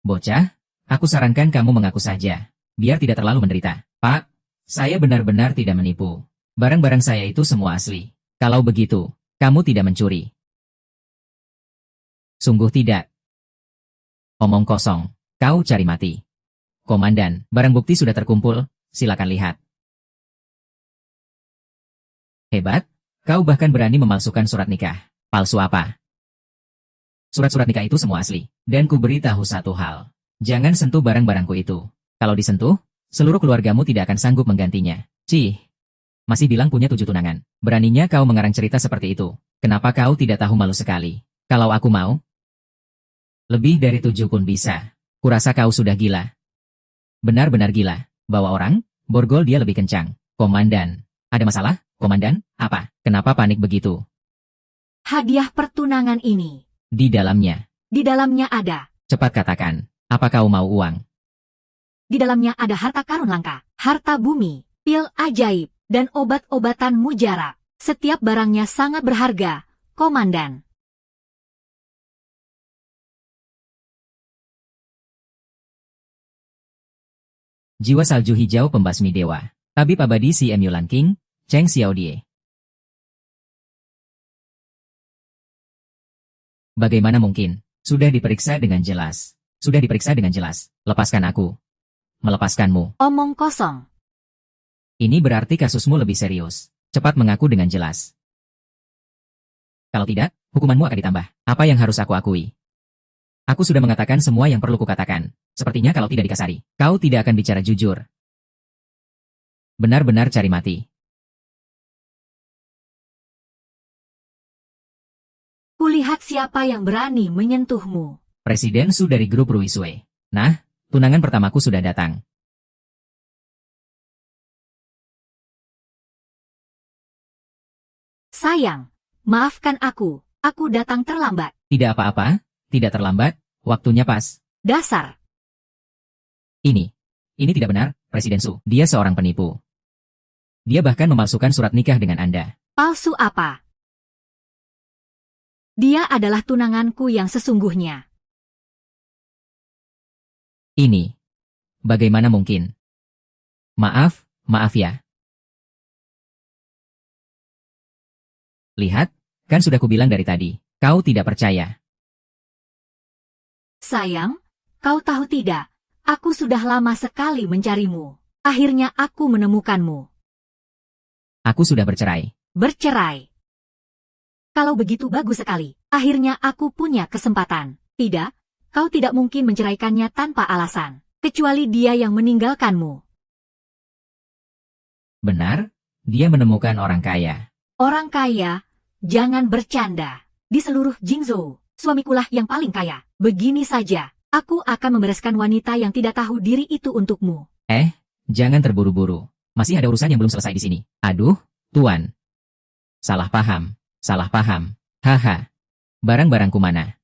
Bocah, aku sarankan kamu mengaku saja, biar tidak terlalu menderita. Pak, saya benar-benar tidak menipu. Barang-barang saya itu semua asli. Kalau begitu, kamu tidak mencuri. Sungguh tidak. Omong kosong, kau cari mati. Komandan, barang bukti sudah terkumpul, silakan lihat. Hebat, kau bahkan berani memalsukan surat nikah. Palsu apa? Surat-surat nikah itu semua asli. Dan ku beritahu satu hal. Jangan sentuh barang-barangku itu. Kalau disentuh, seluruh keluargamu tidak akan sanggup menggantinya. Cih. Masih bilang punya 7 tunangan. Beraninya kau mengarang cerita seperti itu. Kenapa kau tidak tahu malu sekali? Kalau aku mau, lebih dari 7 pun bisa. Kurasa kau sudah gila. Benar-benar gila. Bawa orang, borgol dia lebih kencang. Komandan. Ada masalah, Komandan? Apa? Kenapa panik begitu? Hadiah pertunangan ini. Di dalamnya. Di dalamnya ada. Cepat katakan. Apa kau mau uang? Di dalamnya ada harta karun langka, harta bumi, pil ajaib, dan obat-obatan mujarab. Setiap barangnya sangat berharga, Komandan. Jiwa salju hijau pembasmi dewa. Tabib abadi si Yulan King, Cheng Xiaodie. Bagaimana mungkin? Sudah diperiksa dengan jelas. Sudah diperiksa dengan jelas. Lepaskan aku. Melepaskanmu. Omong kosong. Ini berarti kasusmu lebih serius. Cepat mengaku dengan jelas. Kalau tidak, hukumanmu akan ditambah. Apa yang harus aku akui? Aku sudah mengatakan semua yang perlu kukatakan. Sepertinya kalau tidak dikasari, kau tidak akan bicara jujur. Benar-benar cari mati. Kulihat siapa yang berani menyentuhmu. Presiden Su dari grup Ruisue. Nah, tunangan pertamaku sudah datang. Sayang, maafkan aku datang terlambat. Tidak apa-apa, tidak terlambat, waktunya pas. Dasar. Ini tidak benar, Presiden Su. Dia seorang penipu. Dia bahkan memalsukan surat nikah dengan Anda. Palsu apa? Dia adalah tunanganku yang sesungguhnya. Ini. Bagaimana mungkin? Maaf ya. Lihat, kan sudah kubilang dari tadi, kau tidak percaya. Sayang, kau tahu tidak, aku sudah lama sekali mencarimu. Akhirnya aku menemukanmu. Aku sudah bercerai. Bercerai. Kalau begitu bagus sekali. Akhirnya aku punya kesempatan. Tidak, kau tidak mungkin menceraikannya tanpa alasan. Kecuali dia yang meninggalkanmu. Benar, dia menemukan orang kaya. Orang kaya, jangan bercanda. Di seluruh Jingzhou, suamikulah yang paling kaya. Begini saja, aku akan membereskan wanita yang tidak tahu diri itu untukmu. Jangan terburu-buru. Masih ada urusan yang belum selesai di sini. Aduh, Tuan. Salah paham. Haha. Barang-barangku mana?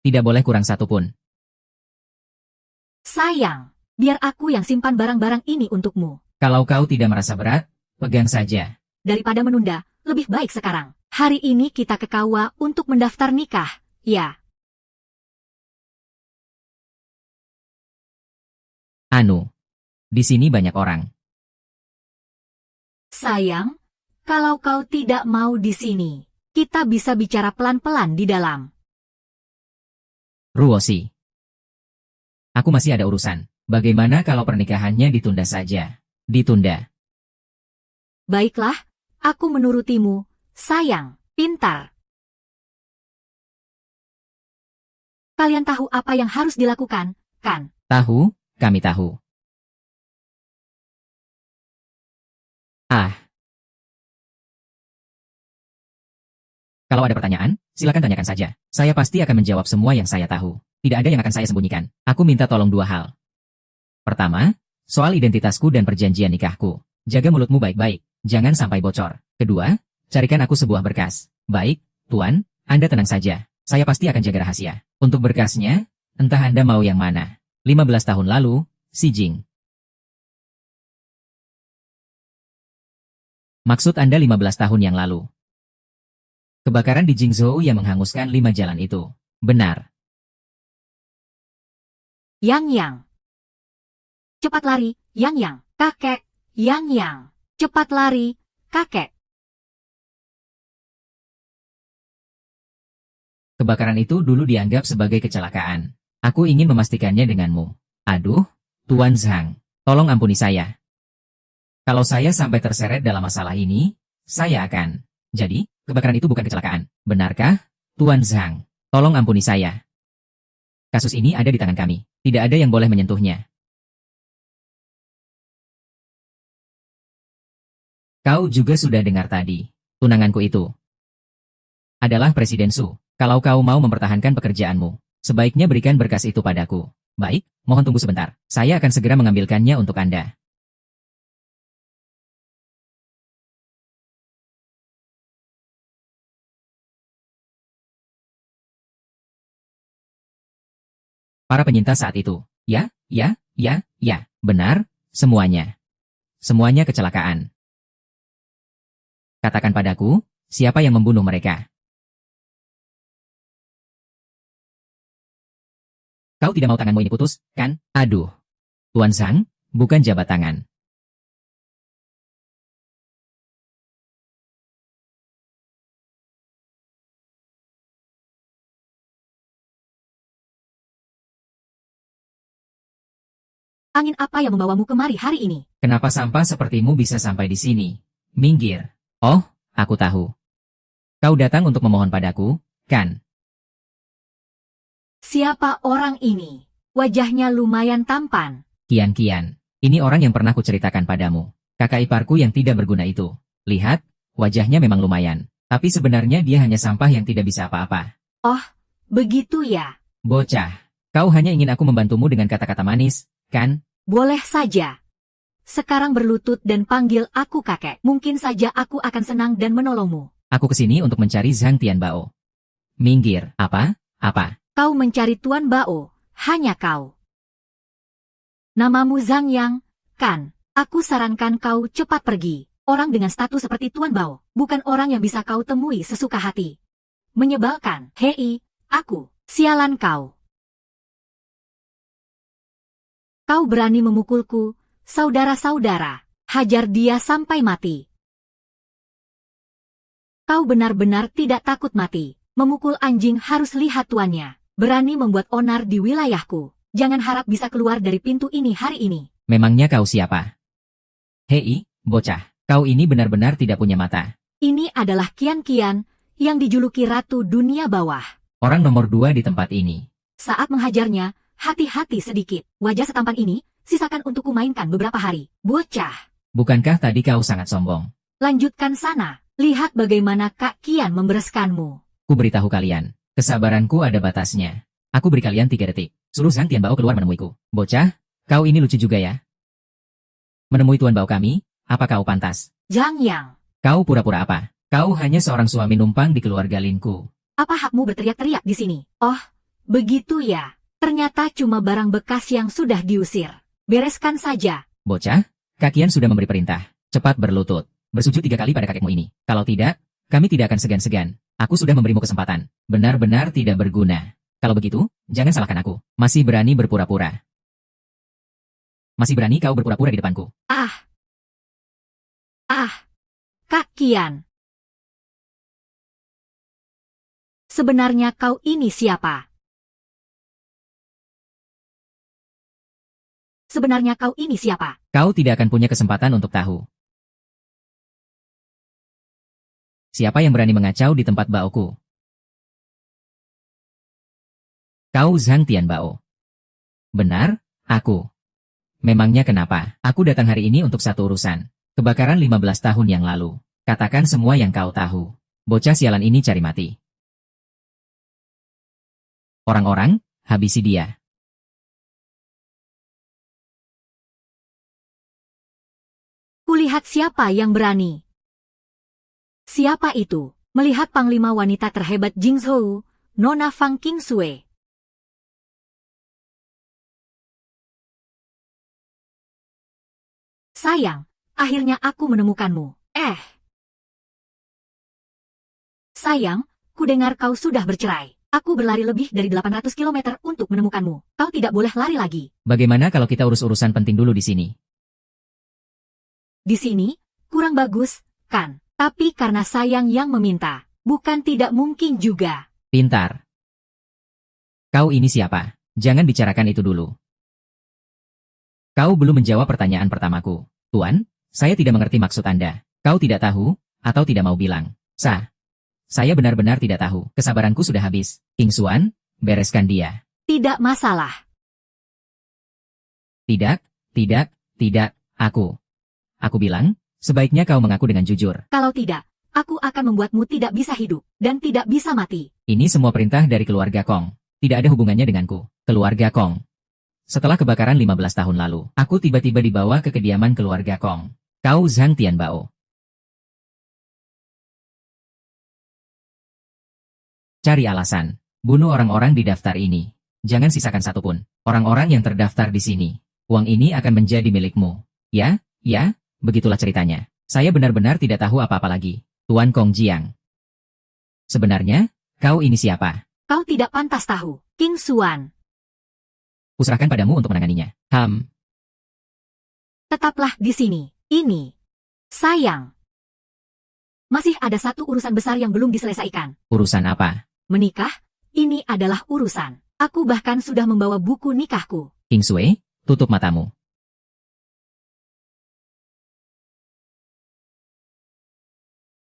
Tidak boleh kurang satu pun. Sayang, biar aku yang simpan barang-barang ini untukmu. Kalau kau tidak merasa berat, pegang saja. Daripada menunda, lebih baik sekarang. Hari ini kita ke KUA untuk mendaftar nikah, ya. Di sini banyak orang. Sayang, kalau kau tidak mau di sini, kita bisa bicara pelan-pelan di dalam. Ruosi. Aku masih ada urusan. Bagaimana kalau pernikahannya ditunda saja? Ditunda. Baiklah, aku menurutimu, sayang, pintar. Kalian tahu apa yang harus dilakukan, kan? Tahu, kami tahu. Kalau ada pertanyaan, silakan tanyakan saja. Saya pasti akan menjawab semua yang saya tahu. Tidak ada yang akan saya sembunyikan. Aku minta tolong 2 hal. Pertama, soal identitasku dan perjanjian nikahku. Jaga mulutmu baik-baik, jangan sampai bocor. Kedua, carikan aku sebuah berkas. Baik, Tuan, Anda tenang saja. Saya pasti akan jaga rahasia. Untuk berkasnya, entah Anda mau yang mana. 15 tahun lalu, Xi Jing. Maksud Anda 15 tahun yang lalu? Kebakaran di Jingzhou yang menghanguskan 5 jalan itu. Benar. Yang. Cepat lari, Yang. Kakek, Yang. Cepat lari, kakek. Kebakaran itu dulu dianggap sebagai kecelakaan. Aku ingin memastikannya denganmu. Aduh, Tuan Zhang, tolong ampuni saya. Kalau saya sampai terseret dalam masalah ini, saya akan. Jadi, kebakaran itu bukan kecelakaan. Benarkah, Tuan Zhang? Tolong ampuni saya. Kasus ini ada di tangan kami. Tidak ada yang boleh menyentuhnya. Kau juga sudah dengar tadi. Tunanganku itu adalah Presiden Su. Kalau kau mau mempertahankan pekerjaanmu, sebaiknya berikan berkas itu padaku. Baik, mohon tunggu sebentar. Saya akan segera mengambilkannya untuk Anda. Para penyintas saat itu. Ya, benar, semuanya. Semuanya kecelakaan. Katakan padaku, siapa yang membunuh mereka? Kau tidak mau tanganmu ini putus, kan? Aduh. Tuan Zhang, bukan jabat tangan. Angin apa yang membawamu kemari hari ini? Kenapa sampah sepertimu bisa sampai di sini? Minggir. Oh, aku tahu. Kau datang untuk memohon padaku, kan? Siapa orang ini? Wajahnya lumayan tampan. Kian, ini orang yang pernah kuceritakan padamu. Kakak iparku yang tidak berguna itu. Lihat, wajahnya memang lumayan. Tapi sebenarnya dia hanya sampah yang tidak bisa apa-apa. Oh, begitu ya. Bocah, kau hanya ingin aku membantumu dengan kata-kata manis, kan? Boleh saja. Sekarang berlutut dan panggil aku kakek. Mungkin saja aku akan senang dan menolongmu. Aku kesini untuk mencari Zhang Tianbao. Minggir, apa? Kau mencari Tuan Bao, hanya kau. Namamu Zhang Yang, kan? Aku sarankan kau cepat pergi. Orang dengan status seperti Tuan Bao, bukan orang yang bisa kau temui sesuka hati. Menyebalkan. Hei, aku, sialan kau. Kau berani memukulku, saudara-saudara. Hajar dia sampai mati. Kau benar-benar tidak takut mati. Memukul anjing harus lihat tuannya. Berani membuat onar di wilayahku. Jangan harap bisa keluar dari pintu ini hari ini. Memangnya kau siapa? Hei, bocah, kau ini benar-benar tidak punya mata. Ini adalah Kian, yang dijuluki Ratu Dunia Bawah. Orang nomor 2 di tempat ini. Saat menghajarnya, hati-hati sedikit. Wajah setampan ini, sisakan untuk kumainkan beberapa hari. Bocah. Bukankah tadi kau sangat sombong? Lanjutkan sana. Lihat bagaimana Kak Kian membereskanmu. Ku beritahu kalian, kesabaranku ada batasnya. Aku beri kalian 3 detik. Suruh Zhang Tianbao keluar menemuiku. Bocah, kau ini lucu juga ya. Menemui Tuan Bao kami, apa kau pantas? Zhang Yang. Kau pura-pura apa? Kau hanya seorang suami numpang di keluarga Linku. Apa hakmu berteriak-teriak di sini? Oh, begitu ya. Ternyata cuma barang bekas yang sudah diusir. Bereskan saja. Bocah, kakian sudah memberi perintah. Cepat berlutut. Bersujud 3 kali pada kakekmu ini. Kalau tidak, kami tidak akan segan-segan. Aku sudah memberimu kesempatan. Benar-benar tidak berguna. Kalau begitu, jangan salahkan aku. Masih berani berpura-pura. Masih berani kau berpura-pura di depanku. Kak Kian. Sebenarnya kau ini siapa? Sebenarnya kau ini siapa? Kau tidak akan punya kesempatan untuk tahu. Siapa yang berani mengacau di tempat baoku? Kau Zhang Tianbao. Benar, aku. Memangnya kenapa? Aku datang hari ini untuk satu urusan. Kebakaran 15 tahun yang lalu. Katakan semua yang kau tahu. Bocah sialan ini cari mati. Orang-orang, habisi dia. Kulihat siapa yang berani. Siapa itu? Melihat panglima wanita terhebat Jingzhou, Nona Fang Qingsui. Sayang, akhirnya aku menemukanmu. Sayang, ku dengar kau sudah bercerai. Aku berlari lebih dari 800 kilometer untuk menemukanmu. Kau tidak boleh lari lagi. Bagaimana kalau kita urus urusan penting dulu di sini? Di sini, kurang bagus, kan? Tapi karena sayang yang meminta, bukan tidak mungkin juga. Pintar. Kau ini siapa? Jangan bicarakan itu dulu. Kau belum menjawab pertanyaan pertamaku. Tuan, saya tidak mengerti maksud Anda. Kau tidak tahu, atau tidak mau bilang? Saya benar-benar tidak tahu. Kesabaranku sudah habis. King Xuan, bereskan dia. Tidak masalah. Tidak, Aku bilang, sebaiknya kau mengaku dengan jujur. Kalau tidak, aku akan membuatmu tidak bisa hidup, dan tidak bisa mati. Ini semua perintah dari keluarga Kong. Tidak ada hubungannya denganku. Keluarga Kong. Setelah kebakaran 15 tahun lalu, aku tiba-tiba dibawa ke kediaman keluarga Kong. Kau Zhang Tianbao. Cari alasan. Bunuh orang-orang di daftar ini. Jangan sisakan satupun. Orang-orang yang terdaftar di sini. Uang ini akan menjadi milikmu. Ya, begitulah ceritanya. Saya benar-benar tidak tahu apa-apa lagi. Tuan Kong Jiang. Sebenarnya, kau ini siapa? Kau tidak pantas tahu, King Xuan. Kuserahkan padamu untuk menanganinya. Tetaplah di sini. Ini. Sayang. Masih ada satu urusan besar yang belum diselesaikan. Urusan apa? Menikah, ini adalah urusan. Aku bahkan sudah membawa buku nikahku. King Sui, tutup matamu.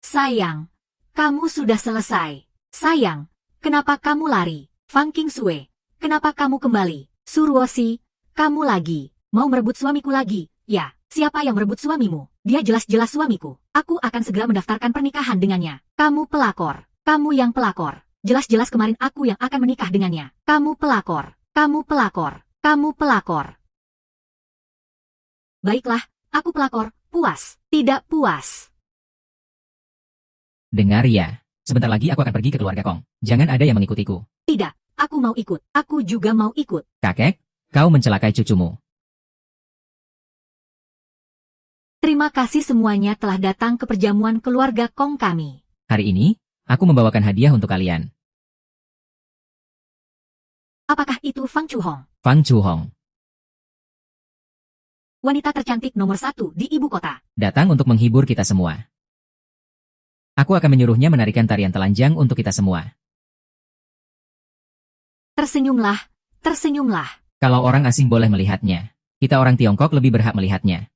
Sayang, kamu sudah selesai. Sayang, kenapa kamu lari? Fang King Sui, kenapa kamu kembali? Suruosi, kamu lagi. Mau merebut suamiku lagi? Ya, siapa yang merebut suamimu? Dia jelas-jelas suamiku. Aku akan segera mendaftarkan pernikahan dengannya. Kamu pelakor. Kamu yang pelakor. Jelas-jelas kemarin aku yang akan menikah dengannya. Kamu pelakor. Kamu pelakor. Kamu pelakor. Baiklah, aku pelakor. Puas. Tidak puas. Dengar ya. Sebentar lagi aku akan pergi ke keluarga Kong. Jangan ada yang mengikutiku. Tidak, aku mau ikut. Aku juga mau ikut. Kakek, kau mencelakai cucumu. Terima kasih semuanya telah datang ke perjamuan keluarga Kong kami. Hari ini, aku membawakan hadiah untuk kalian. Apakah itu Fang Chuhong? Fang Chuhong. Wanita tercantik nomor 1 di ibu kota. Datang untuk menghibur kita semua. Aku akan menyuruhnya menarikan tarian telanjang untuk kita semua. Tersenyumlah, tersenyumlah. Kalau orang asing boleh melihatnya, kita orang Tiongkok lebih berhak melihatnya.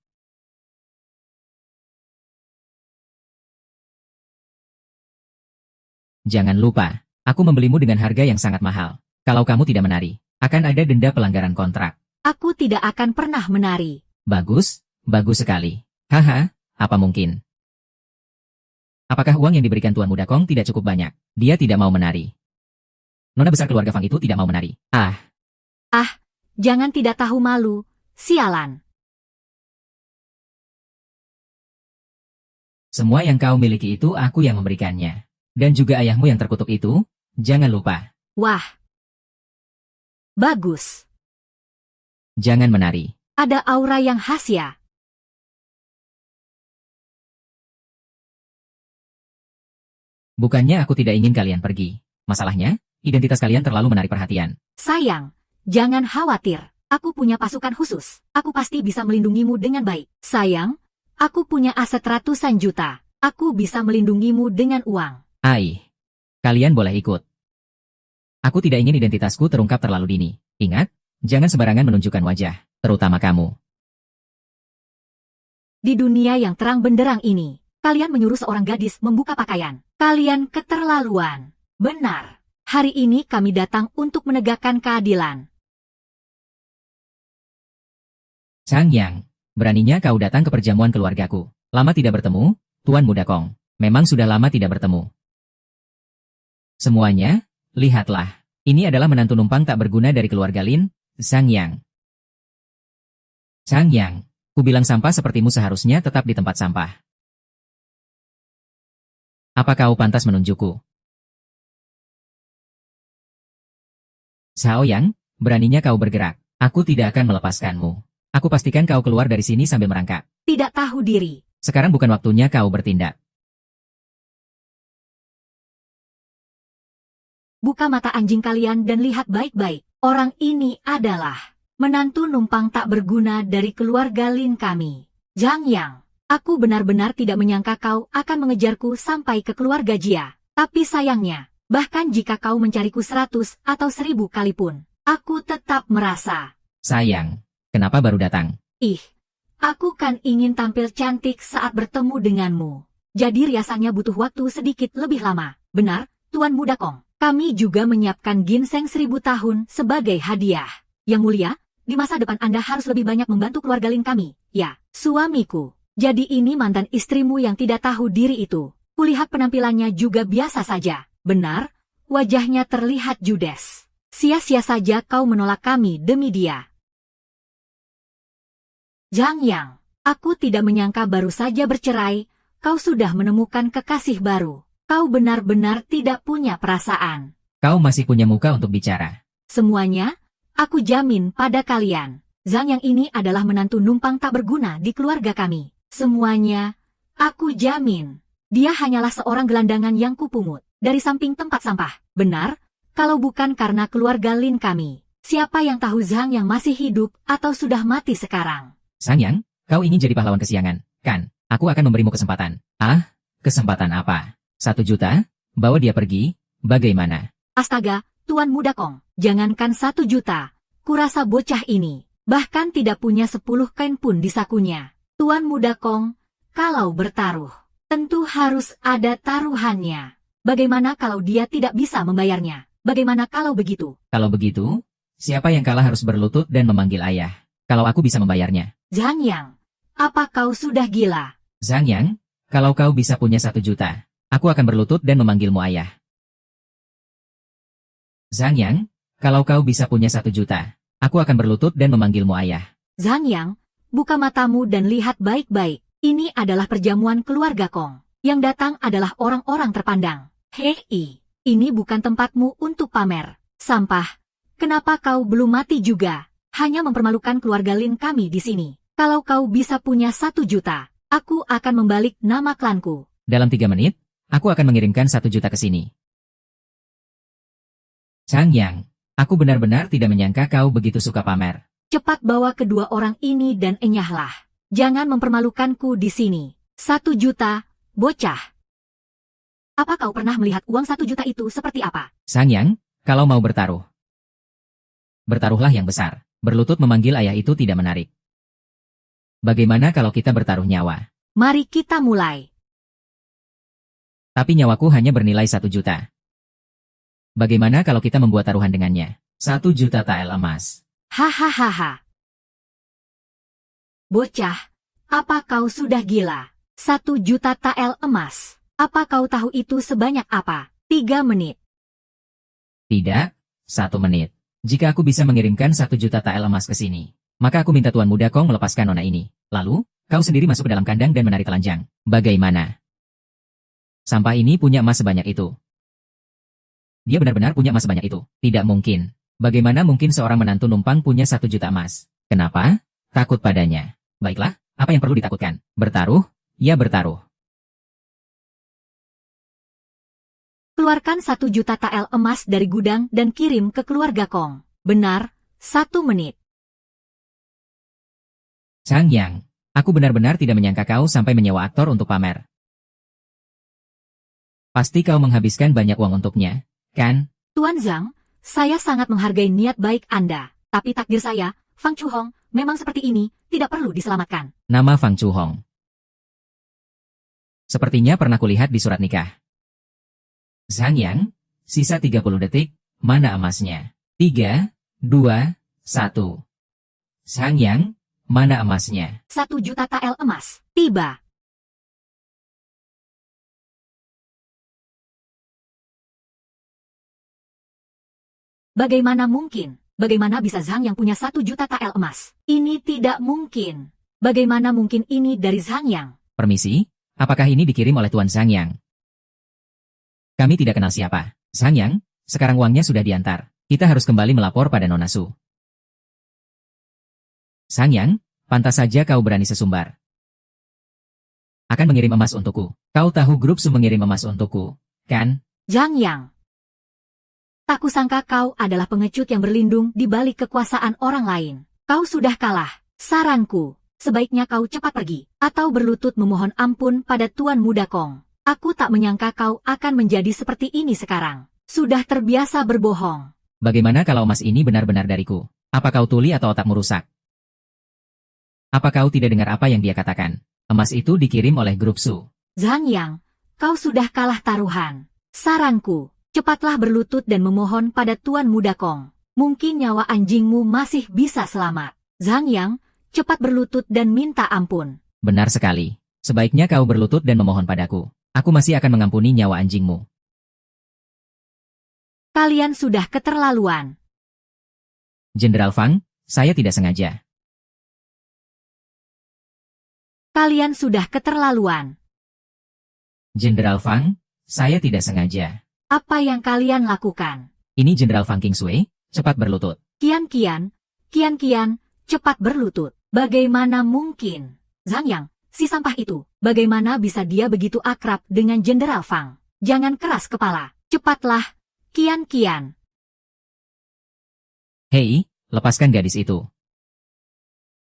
Jangan lupa, aku membelimu dengan harga yang sangat mahal. Kalau kamu tidak menari, akan ada denda pelanggaran kontrak. Aku tidak akan pernah menari. Bagus, bagus sekali. Haha, apa mungkin? Apakah uang yang diberikan Tuan Muda Kong tidak cukup banyak? Dia tidak mau menari. Nona besar keluarga Fang itu tidak mau menari. Jangan tidak tahu malu, sialan. Semua yang kau miliki itu aku yang memberikannya. Dan juga ayahmu yang terkutuk itu, jangan lupa. Wah. Bagus. Jangan menari. Ada aura yang khas ya. Bukannya aku tidak ingin kalian pergi. Masalahnya, identitas kalian terlalu menarik perhatian. Sayang, jangan khawatir. Aku punya pasukan khusus. Aku pasti bisa melindungimu dengan baik. Sayang, aku punya aset ratusan juta. Aku bisa melindungimu dengan uang. Kalian boleh ikut. Aku tidak ingin identitasku terungkap terlalu dini. Ingat, jangan sembarangan menunjukkan wajah, terutama kamu. Di dunia yang terang benderang ini, kalian menyuruh seorang gadis membuka pakaian. Kalian keterlaluan. Benar. Hari ini kami datang untuk menegakkan keadilan. Chang Yang, beraninya kau datang ke perjamuan keluargaku. Lama tidak bertemu, Tuan Muda Kong. Memang sudah lama tidak bertemu. Semuanya, lihatlah. Ini adalah menantu numpang tak berguna dari keluarga Lin, Zhang Yang. Chang Yang, ku bilang sampah sepertimu seharusnya tetap di tempat sampah. Apa kau pantas menunjukku? Xiao Yang, beraninya kau bergerak. Aku tidak akan melepaskanmu. Aku pastikan kau keluar dari sini sambil merangkak. Tidak tahu diri. Sekarang bukan waktunya kau bertindak. buka mata anjing kalian dan lihat baik-baik. Orang ini adalah menantu numpang tak berguna dari keluarga Lin kami. Zhang Yang, aku benar-benar tidak menyangka kau akan mengejarku sampai ke keluarga Jia. Tapi sayangnya, bahkan jika kau mencariku 100 atau 1000 kali pun, aku tetap merasa. Sayang, kenapa baru datang? Aku kan ingin tampil cantik saat bertemu denganmu. Jadi riasannya butuh waktu sedikit lebih lama. Benar, Tuan Muda Kong. Kami juga menyiapkan ginseng 1000 tahun sebagai hadiah. Yang mulia, di masa depan Anda harus lebih banyak membantu keluarga Lin kami. Ya, suamiku. Jadi ini mantan istrimu yang tidak tahu diri itu. Kulihat penampilannya juga biasa saja. Benar, wajahnya terlihat judes. Sia-sia saja kau menolak kami demi dia. Zhang Yang, aku tidak menyangka baru saja bercerai, kau sudah menemukan kekasih baru. Kau benar-benar tidak punya perasaan. Kau masih punya muka untuk bicara. Semuanya, aku jamin pada kalian. Zhang Yang ini adalah menantu numpang tak berguna di keluarga kami. Semuanya, aku jamin. Dia hanyalah seorang gelandangan yang kupungut dari samping tempat sampah. Benar, kalau bukan karena keluarga Lin kami. Siapa yang tahu Zhang Yang masih hidup atau sudah mati sekarang? Zhang Yang, kau ingin jadi pahlawan kesiangan, kan? Aku akan memberimu kesempatan. Kesempatan apa? 1 juta? Bawa dia pergi, bagaimana? Astaga, Tuan Muda Kong, jangankan 1 juta. Kurasa bocah ini, bahkan tidak punya 10 kain pun di sakunya. Tuan Muda Kong, kalau bertaruh, tentu harus ada taruhannya. Bagaimana kalau dia tidak bisa membayarnya? Bagaimana kalau begitu? Kalau begitu, siapa yang kalah harus berlutut dan memanggil ayah. Kalau aku bisa membayarnya. Zhang Yang, apa kau sudah gila? Zhang Yang, kalau kau bisa punya 1 juta, aku akan berlutut dan memanggilmu ayah. Zhang Yang, kalau kau bisa punya 1 juta, aku akan berlutut dan memanggilmu ayah. Zhang Yang, buka matamu dan lihat baik-baik. Ini adalah perjamuan keluarga Kong. Yang datang adalah orang-orang terpandang. Hei, ini bukan tempatmu untuk pamer. Sampah. Kenapa kau belum mati juga? Hanya mempermalukan keluarga Lin kami di sini. Kalau kau bisa punya 1 juta, aku akan membalik nama klanku. Dalam 3 menit, aku akan mengirimkan 1 juta ke sini. Zhang Yang, aku benar-benar tidak menyangka kau begitu suka pamer. Cepat bawa kedua orang ini dan enyahlah. Jangan mempermalukanku di sini. 1 juta, bocah. Apa kau pernah melihat uang 1 juta itu seperti apa? Zhang Yang, kalau mau bertaruh, bertaruhlah yang besar. Berlutut memanggil ayah itu tidak menarik. Bagaimana kalau kita bertaruh nyawa? Mari kita mulai. Tapi nyawaku hanya bernilai 1 juta. Bagaimana kalau kita membuat taruhan dengannya? 1 juta tael emas. Hahaha. Bocah, apa kau sudah gila? 1 juta tael emas. Apa kau tahu itu sebanyak apa? 3 menit. Tidak, 1 menit. Jika aku bisa mengirimkan 1 juta tael emas ke sini, maka aku minta Tuan Muda Kong melepaskan nona ini. Lalu, kau sendiri masuk ke dalam kandang dan menarik telanjang. Bagaimana? Sampah ini punya emas sebanyak itu. Dia benar-benar punya emas sebanyak itu. Tidak mungkin. Bagaimana mungkin seorang menantu numpang punya 1 juta emas? Kenapa? Takut padanya. Baiklah, apa yang perlu ditakutkan? Bertaruh? Ya bertaruh. Keluarkan 1 juta tael emas dari gudang dan kirim ke keluarga Kong. Benar, 1 menit. Zhang Yang, aku benar-benar tidak menyangka kau sampai menyewa aktor untuk pamer. Pasti kau menghabiskan banyak uang untuknya, kan? Tuan Zhang, saya sangat menghargai niat baik Anda. Tapi takdir saya, Fang Chuhong, memang seperti ini, tidak perlu diselamatkan. Nama Fang Chuhong. Sepertinya pernah kulihat di surat nikah. Zhang Yang, sisa 30 detik, mana emasnya? 3, 2, 1. Zhang Yang, mana emasnya? 1 juta tael emas, tiba. Bagaimana mungkin? Bagaimana bisa Zhang Yang punya 1 juta tael emas? Ini tidak mungkin. Bagaimana mungkin ini dari Zhang Yang? Permisi, apakah ini dikirim oleh Tuan Zhang Yang? Kami tidak kenal siapa. Zhang Yang, sekarang uangnya sudah diantar. Kita harus kembali melapor pada Nona Su. Zhang Yang, pantas saja kau berani sesumbar. Akan mengirim emas untukku. Kau tahu grup Su mengirim emas untukku, kan? Zhang Yang. Tak kusangka kau adalah pengecut yang berlindung di balik kekuasaan orang lain. Kau sudah kalah. Saranku, sebaiknya kau cepat pergi, atau berlutut memohon ampun pada Tuan Muda Kong. Aku tak menyangka kau akan menjadi seperti ini sekarang. Sudah terbiasa berbohong. Bagaimana kalau emas ini benar-benar dariku? Apa kau tuli atau otakmu rusak? Apa kau tidak dengar apa yang dia katakan? Emas itu dikirim oleh grup Su. Zhang Yang, kau sudah kalah taruhan. Saranku, cepatlah berlutut dan memohon pada Tuan Muda Kong. Mungkin nyawa anjingmu masih bisa selamat. Zhang Yang, cepat berlutut dan minta ampun. Benar sekali. Sebaiknya kau berlutut dan memohon padaku. Aku masih akan mengampuni nyawa anjingmu. Kalian sudah keterlaluan. Jenderal Fang, saya tidak sengaja. Kalian sudah keterlaluan. Jenderal Fang, saya tidak sengaja. Apa yang kalian lakukan? Ini Jenderal Fang Kingsway, cepat berlutut. Kian, cepat berlutut. Bagaimana mungkin? Zhang Yang, si sampah itu, bagaimana bisa dia begitu akrab dengan Jenderal Fang? Jangan keras kepala, cepatlah, Kian. Hei, lepaskan gadis itu.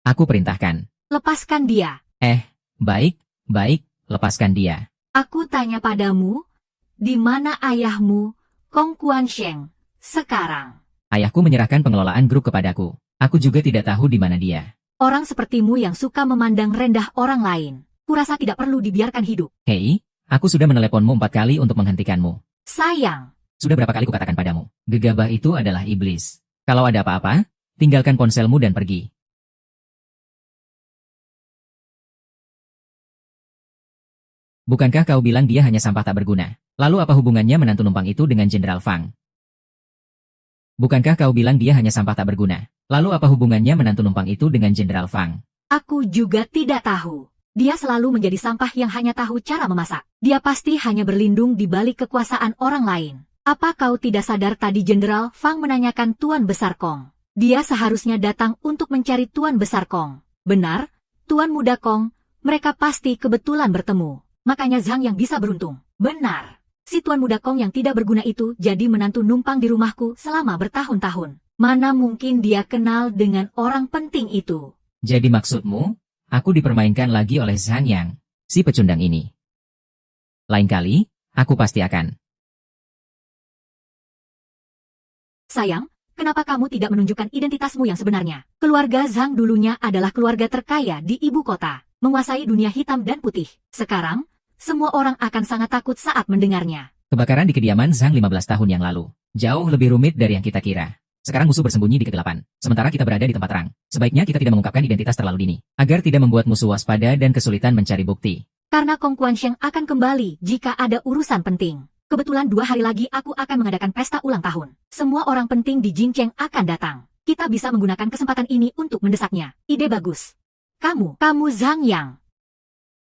Aku perintahkan. Lepaskan dia. Baik, lepaskan dia. Aku tanya padamu, di mana ayahmu, Kong Kuansheng, sekarang? Ayahku menyerahkan pengelolaan grup kepadaku. Aku juga tidak tahu di mana dia. Orang sepertimu yang suka memandang rendah orang lain, kurasa tidak perlu dibiarkan hidup. Hei, aku sudah meneleponmu 4 kali untuk menghentikanmu. Sayang. Sudah berapa kali kukatakan padamu, gegabah itu adalah iblis. Kalau ada apa-apa, tinggalkan ponselmu dan pergi. Bukankah kau bilang dia hanya sampah tak berguna? Lalu apa hubungannya menantu numpang itu dengan Jenderal Fang? Bukankah kau bilang dia hanya sampah tak berguna? Lalu apa hubungannya menantu numpang itu dengan Jenderal Fang? Aku juga tidak tahu. Dia selalu menjadi sampah yang hanya tahu cara memasak. Dia pasti hanya berlindung di balik kekuasaan orang lain. Apa kau tidak sadar tadi Jenderal Fang menanyakan Tuan Besar Kong? Dia seharusnya datang untuk mencari Tuan Besar Kong. Benar, Tuan Muda Kong, mereka pasti kebetulan bertemu. Makanya Zhang yang bisa beruntung. Benar. Si Tuan Muda Kong yang tidak berguna itu jadi menantu numpang di rumahku selama bertahun-tahun. Mana mungkin dia kenal dengan orang penting itu? Jadi maksudmu, aku dipermainkan lagi oleh Zhang Yang, si pecundang ini. Lain kali, aku pasti akan. Sayang, kenapa kamu tidak menunjukkan identitasmu yang sebenarnya? Keluarga Zhang dulunya adalah keluarga terkaya di ibu kota, menguasai dunia hitam dan putih. Sekarang, semua orang akan sangat takut saat mendengarnya. Kebakaran di kediaman Zhang 15 tahun yang lalu. Jauh lebih rumit dari yang kita kira. Sekarang musuh bersembunyi di kegelapan, sementara kita berada di tempat terang. Sebaiknya kita tidak mengungkapkan identitas terlalu dini, agar tidak membuat musuh waspada dan kesulitan mencari bukti. Karena Kong Kuansheng akan kembali jika ada urusan penting. Kebetulan 2 hari lagi aku akan mengadakan pesta ulang tahun. Semua orang penting di Jingcheng akan datang. Kita bisa menggunakan kesempatan ini untuk mendesaknya. Ide bagus. Kamu Zhang Yang.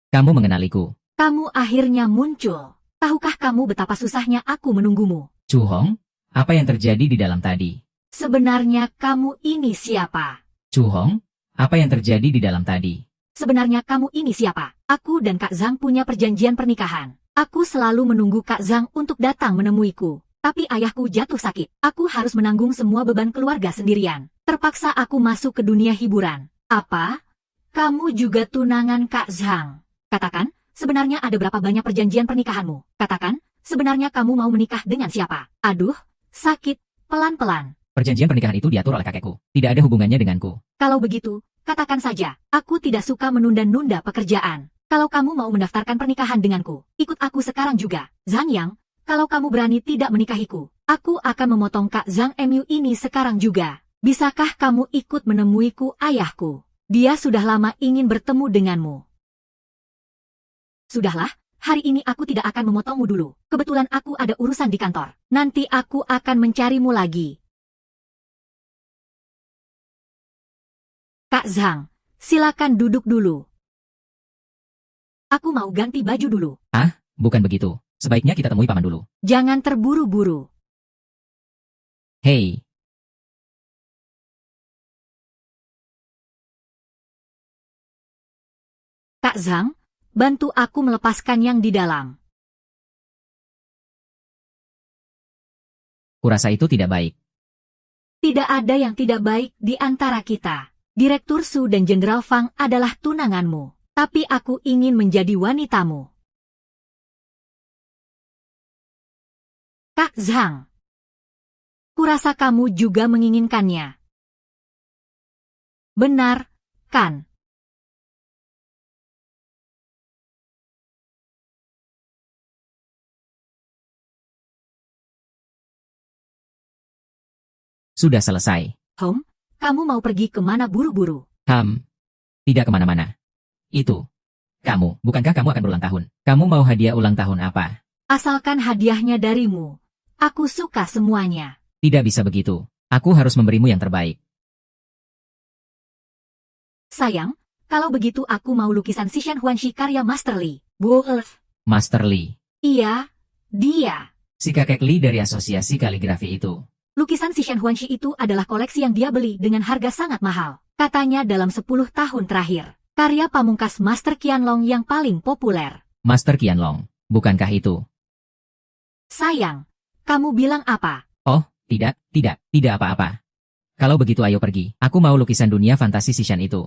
Kamu mengenaliku. Kamu akhirnya muncul. Tahukah kamu betapa susahnya aku menunggumu? Chu Hong, apa yang terjadi di dalam tadi? Sebenarnya kamu ini siapa? Chu Hong, apa yang terjadi di dalam tadi? Sebenarnya kamu ini siapa? Aku dan Kak Zhang punya perjanjian pernikahan. Aku selalu menunggu Kak Zhang untuk datang menemuiku. Tapi ayahku jatuh sakit. Aku harus menanggung semua beban keluarga sendirian. Terpaksa aku masuk ke dunia hiburan. Apa? Kamu juga tunangan Kak Zhang? Katakan, sebenarnya ada berapa banyak perjanjian pernikahanmu? Katakan, sebenarnya kamu mau menikah dengan siapa? Aduh, sakit, pelan-pelan. Perjanjian pernikahan itu diatur oleh kakekku. Tidak ada hubungannya denganku. Kalau begitu, katakan saja, aku tidak suka menunda-nunda pekerjaan. Kalau kamu mau mendaftarkan pernikahan denganku, ikut aku sekarang juga. Zhang Yang, kalau kamu berani tidak menikahiku, aku akan memotong Kak Zhang Mu ini sekarang juga. Bisakah kamu ikut menemuiku ayahku? Dia sudah lama ingin bertemu denganmu. Sudahlah, hari ini aku tidak akan memotongmu dulu. Kebetulan aku ada urusan di kantor. Nanti aku akan mencarimu lagi. Kak Zhang, silakan duduk dulu. Aku mau ganti baju dulu. Bukan begitu. Sebaiknya kita temui paman dulu. Jangan terburu-buru. Hei, Kak Zhang, bantu aku melepaskan yang di dalam. Kurasa itu tidak baik. Tidak ada yang tidak baik di antara kita. Direktur Su dan Jenderal Fang adalah tunanganmu. Tapi aku ingin menjadi wanitamu. Kak Zhang. Kurasa kamu juga menginginkannya. Benar, kan? Sudah selesai. Kamu mau pergi kemana buru-buru? Tidak kemana-mana. Itu. Kamu, bukankah kamu akan berulang tahun? Kamu mau hadiah ulang tahun apa? Asalkan hadiahnya darimu. Aku suka semuanya. Tidak bisa begitu. Aku harus memberimu yang terbaik. Sayang, kalau begitu aku mau lukisan Sishan Huanshi karya Master Li. Wolf. Master Li. Iya, dia. Si kakek Li dari asosiasi kaligrafi itu. Lukisan Sishan Huanshi itu adalah koleksi yang dia beli dengan harga sangat mahal. Katanya dalam 10 tahun terakhir. Karya pamungkas Master Qianlong yang paling populer. Master Qianlong, bukankah itu? Sayang, kamu bilang apa? Oh, tidak apa-apa. Kalau begitu ayo pergi. Aku mau lukisan dunia fantasi Sishan itu.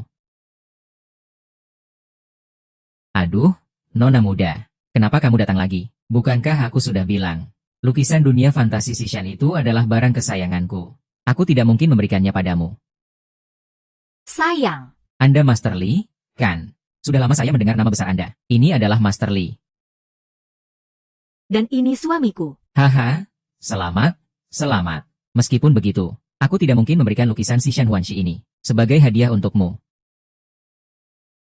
Aduh, Nona muda. Kenapa kamu datang lagi? Bukankah aku sudah bilang? Lukisan dunia fantasi Sishan itu adalah barang kesayanganku. Aku tidak mungkin memberikannya padamu. Sayang. Anda Master Li, kan? Sudah lama saya mendengar nama besar Anda. Ini adalah Master Li. Dan ini suamiku. Haha, selamat. Meskipun begitu, aku tidak mungkin memberikan lukisan Sishan Huanshi ini sebagai hadiah untukmu.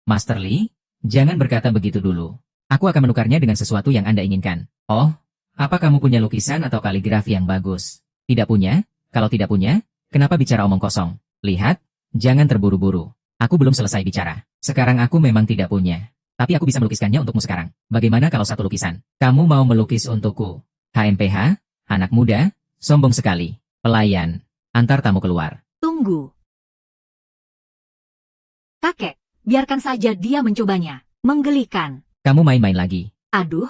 Master Li, jangan berkata begitu dulu. Aku akan menukarnya dengan sesuatu yang Anda inginkan. Oh, apa kamu punya lukisan atau kaligrafi yang bagus? Tidak punya? Kalau tidak punya, kenapa bicara omong kosong? Lihat, jangan terburu-buru. Aku belum selesai bicara. Sekarang aku memang tidak punya. Tapi aku bisa melukiskannya untukmu sekarang. Bagaimana kalau satu lukisan? Kamu mau melukis untukku? HMPH? Anak muda? Sombong sekali. Pelayan. Antar tamu keluar. Tunggu. Kakek, biarkan saja dia mencobanya. Menggelikan. Kamu main-main lagi. Aduh,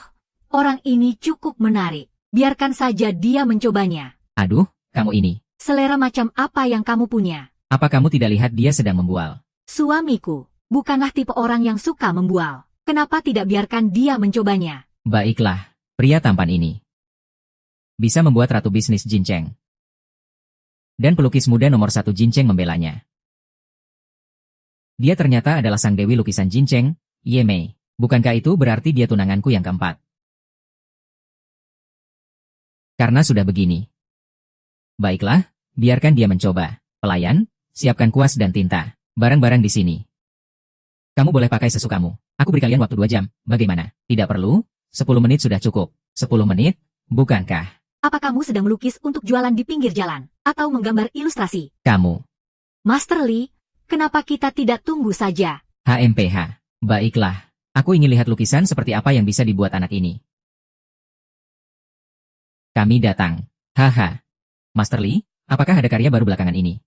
orang ini cukup menarik. Biarkan saja dia mencobanya. Aduh, kamu ini. Selera macam apa yang kamu punya? Apa kamu tidak lihat dia sedang membual? Suamiku, bukanlah tipe orang yang suka membual. Kenapa tidak biarkan dia mencobanya? Baiklah, pria tampan ini bisa membuat ratu bisnis Jincheng. Dan pelukis muda nomor 1 Jincheng membelanya. Dia ternyata adalah sang dewi lukisan Jincheng, Ye Mei. Bukankah itu berarti dia tunanganku yang keempat? Karena sudah begini. Baiklah, biarkan dia mencoba. Pelayan, siapkan kuas dan tinta. Barang-barang di sini. Kamu boleh pakai sesukamu. Aku beri kalian waktu 2 jam. Bagaimana? Tidak perlu? 10 menit sudah cukup. 10 menit? Bukankah? Apa kamu sedang melukis untuk jualan di pinggir jalan? Atau menggambar ilustrasi? Kamu. Master Li, kenapa kita tidak tunggu saja? HMPH. Baiklah. Aku ingin lihat lukisan seperti apa yang bisa dibuat anak ini. Kami datang. Haha. Master Li, apakah ada karya baru belakangan ini?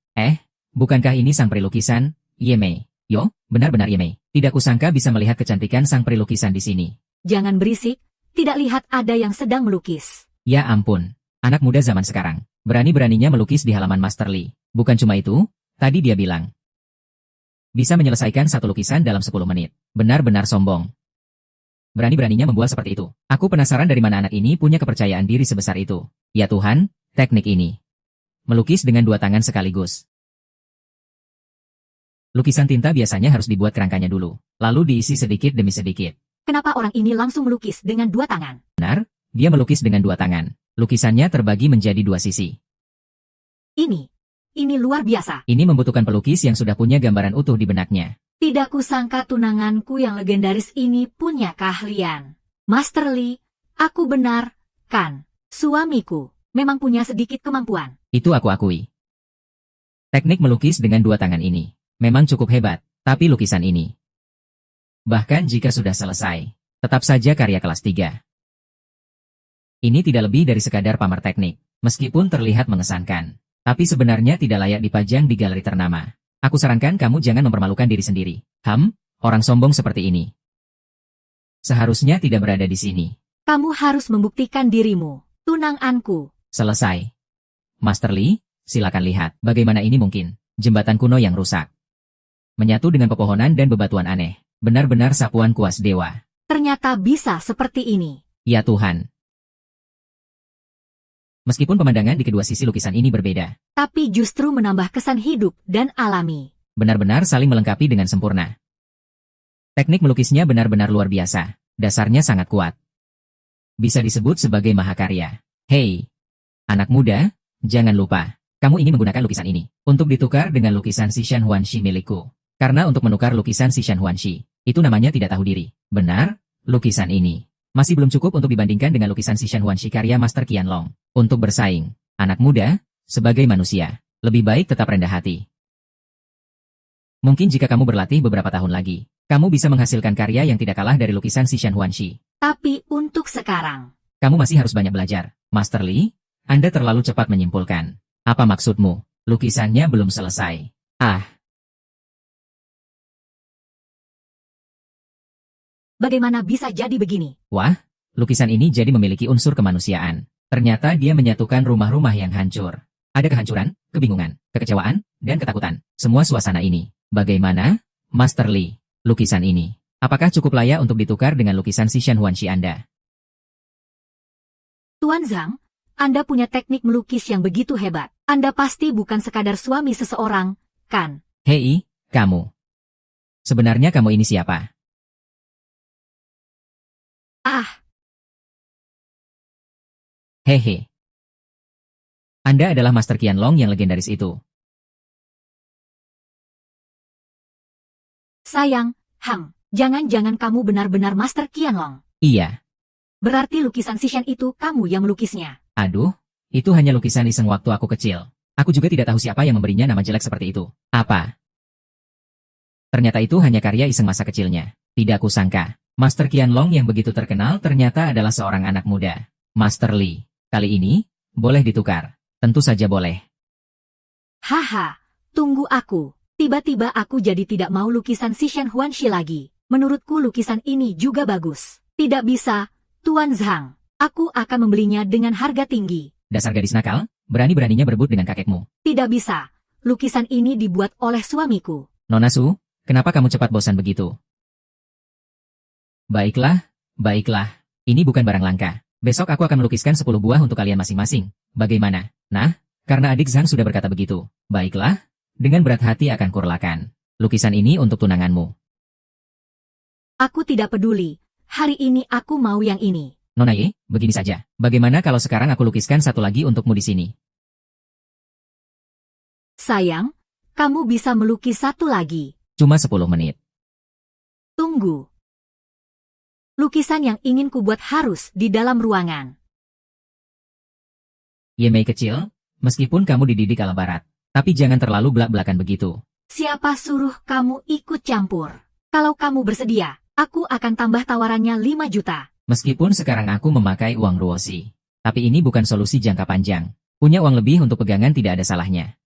Bukankah ini sang pelukisan, Ye Mei? Yo, benar-benar Ye Mei. Tidak kusangka bisa melihat kecantikan sang pelukisan di sini. Jangan berisik, tidak lihat ada yang sedang melukis. Ya ampun, anak muda zaman sekarang. Berani-beraninya melukis di halaman Master Li. Bukan cuma itu, tadi dia bilang. Bisa menyelesaikan satu lukisan dalam 10 menit. Benar-benar sombong. Berani-beraninya membuat seperti itu. Aku penasaran dari mana anak ini punya kepercayaan diri sebesar itu. Ya Tuhan, teknik ini. Melukis dengan 2 tangan sekaligus. Lukisan tinta biasanya harus dibuat kerangkanya dulu, lalu diisi sedikit demi sedikit. Kenapa orang ini langsung melukis dengan 2 tangan? Benar, dia melukis dengan 2 tangan. Lukisannya terbagi menjadi 2 sisi. Ini luar biasa. Ini membutuhkan pelukis yang sudah punya gambaran utuh di benaknya. Tidak kusangka tunanganku yang legendaris ini punya keahlian. Master Li, aku benar, kan? Suamiku memang punya sedikit kemampuan. Itu aku akui. Teknik melukis dengan 2 tangan ini memang cukup hebat, tapi lukisan ini, bahkan jika sudah selesai, tetap saja karya kelas 3. Ini tidak lebih dari sekadar pamer teknik, meskipun terlihat mengesankan, tapi sebenarnya tidak layak dipajang di galeri ternama. Aku sarankan kamu jangan mempermalukan diri sendiri. Orang sombong seperti ini seharusnya tidak berada di sini. Kamu harus membuktikan dirimu, tunanganku. Selesai. Master Li, silakan lihat. Bagaimana ini mungkin? Jembatan kuno yang rusak. Menyatu dengan pepohonan dan bebatuan aneh. Benar-benar sapuan kuas dewa. Ternyata bisa seperti ini. Ya Tuhan. Meskipun pemandangan di kedua sisi lukisan ini berbeda, Tapi justru menambah kesan hidup dan alami. benar-benar saling melengkapi dengan sempurna. Teknik melukisnya benar-benar luar biasa. Dasarnya sangat kuat. Bisa disebut sebagai mahakarya. Hei, anak muda, jangan lupa. Kamu ingin menggunakan lukisan ini untuk ditukar dengan lukisan Sishan Huanshi milikku. Karena untuk menukar lukisan Sishan Huanshi, itu namanya tidak tahu diri. Benar, lukisan ini masih belum cukup untuk dibandingkan dengan lukisan Sishan Huanshi karya Master Qianlong. Untuk bersaing, anak muda, sebagai manusia, lebih baik tetap rendah hati. Mungkin jika kamu berlatih beberapa tahun lagi, kamu bisa menghasilkan karya yang tidak kalah dari lukisan Sishan Huanshi. Tapi untuk sekarang, Kamu masih harus banyak belajar. Master Li, Anda terlalu cepat menyimpulkan. Apa maksudmu? Lukisannya belum selesai. Ah, bagaimana bisa jadi begini? wah, lukisan ini jadi memiliki unsur kemanusiaan. Ternyata dia menyatukan rumah-rumah yang hancur. Ada kehancuran, kebingungan, kekecewaan, dan ketakutan. Semua suasana ini. Bagaimana? Master Li, lukisan ini. Apakah cukup layak untuk ditukar dengan lukisan Sishan Huanshi Anda? Tuan Zhang, Anda punya teknik melukis yang begitu hebat. Anda pasti bukan sekadar suami seseorang, kan? Hei, kamu. Sebenarnya kamu ini siapa? Ah, Hehe. Anda adalah Master Qianlong yang legendaris itu. sayang, jangan-jangan kamu benar-benar Master Qianlong. Iya. Berarti lukisan Sishan itu kamu yang melukisnya. Aduh, itu hanya lukisan iseng waktu aku kecil. Aku juga tidak tahu siapa yang memberinya nama jelek seperti itu. Apa? Ternyata itu hanya karya iseng masa kecilnya. Tidak kusangka. Master Qianlong yang begitu terkenal ternyata adalah seorang anak muda. Master Li. Kali ini, boleh ditukar. Tentu saja boleh. Haha, tunggu aku. Tiba-tiba aku jadi tidak mau lukisan Sishan Huanshi lagi. Menurutku lukisan ini juga bagus. Tidak bisa, Tuan Zhang. Aku akan membelinya dengan harga tinggi. Dasar gadis nakal, berani-beraninya berebut dengan kakekmu. Tidak bisa. Lukisan ini dibuat oleh suamiku. Nona Su, kenapa kamu cepat bosan begitu? Baiklah, baiklah. Ini bukan barang langka. Besok aku akan melukiskan 10 buah untuk kalian masing-masing. Bagaimana? Nah, karena adik Zhang sudah berkata begitu. Baiklah, dengan berat hati akan kurlakan. Lukisan ini untuk tunanganmu. Aku tidak peduli. Hari ini aku mau yang ini. Nona Ye, begini saja. Bagaimana kalau sekarang aku lukiskan satu lagi untukmu di sini? Sayang, kamu bisa melukis satu lagi. Cuma 10 menit. Tunggu. Lukisan yang ingin kubuat harus di dalam ruangan. Ye Mei kecil, meskipun kamu dididik ala barat, tapi jangan terlalu belak-belakan begitu. Siapa suruh kamu ikut campur? Kalau kamu bersedia, aku akan tambah tawarannya 5 juta. Meskipun sekarang aku memakai uang ruosi, tapi ini bukan solusi jangka panjang. Punya uang lebih untuk pegangan tidak ada salahnya.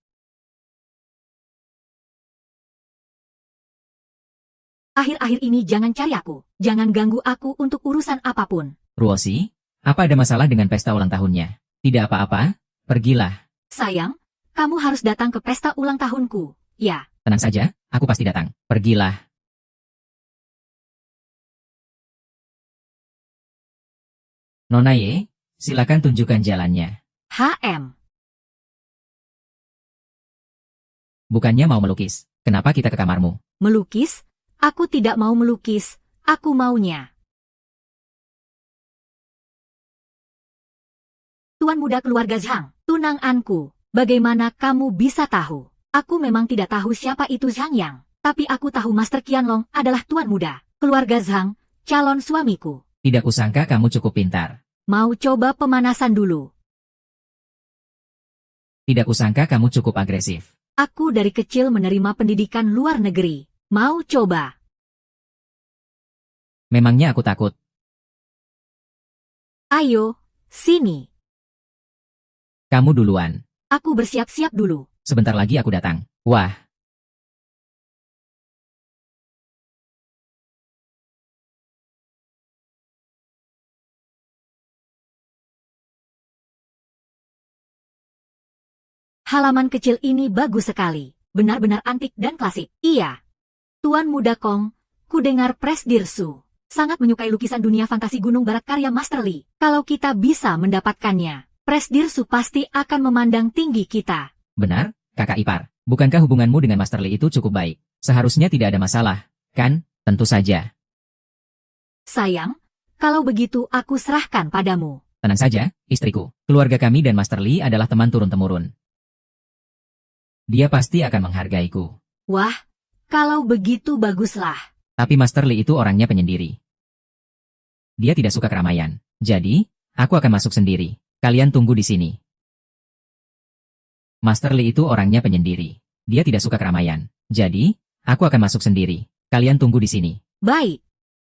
Akhir-akhir ini jangan cari aku. Jangan ganggu aku untuk urusan apapun. Ruosi, apa ada masalah dengan pesta ulang tahunnya? Tidak apa-apa, pergilah. Sayang, kamu harus datang ke pesta ulang tahunku. Ya, Tenang saja, aku pasti datang. Pergilah. Nona Ye, silakan tunjukkan jalannya. HM. Bukannya mau melukis. Kenapa kita ke kamarmu? Melukis? Aku tidak mau melukis. Aku maunya. Tuan muda keluarga Zhang, tunanganku. Bagaimana kamu bisa tahu? Aku memang tidak tahu siapa itu Zhang Yang. Tapi aku tahu Master Qianlong adalah tuan muda. Keluarga Zhang, calon suamiku. Tidak kusangka kamu cukup pintar. Mau coba pemanasan dulu. Tidak kusangka kamu cukup agresif. Aku dari kecil menerima pendidikan luar negeri. Mau coba? Memangnya aku takut. Ayo, sini. Kamu duluan. Aku bersiap-siap dulu. Sebentar lagi aku datang. Wah, Halaman kecil ini bagus sekali. Benar-benar antik dan klasik. Iya. Tuan Muda Kong, ku dengar Presdirsu sangat menyukai lukisan dunia fantasi Gunung Barat karya Master Li. Kalau kita bisa mendapatkannya, Presdirsu pasti akan memandang tinggi kita. Benar, kakak ipar. Bukankah hubunganmu dengan Master Li itu cukup baik? Seharusnya tidak ada masalah, kan? Tentu saja. Sayang, kalau begitu aku serahkan padamu. Tenang saja, istriku. Keluarga kami dan Master Li adalah teman turun-temurun. Dia pasti akan menghargaiku. Wah, kalau begitu baguslah. Tapi Master Li itu orangnya penyendiri. Dia tidak suka keramaian. Jadi, aku akan masuk sendiri. Kalian tunggu di sini. Master Li itu orangnya penyendiri. Dia tidak suka keramaian. Jadi, aku akan masuk sendiri. Kalian tunggu di sini. Baik.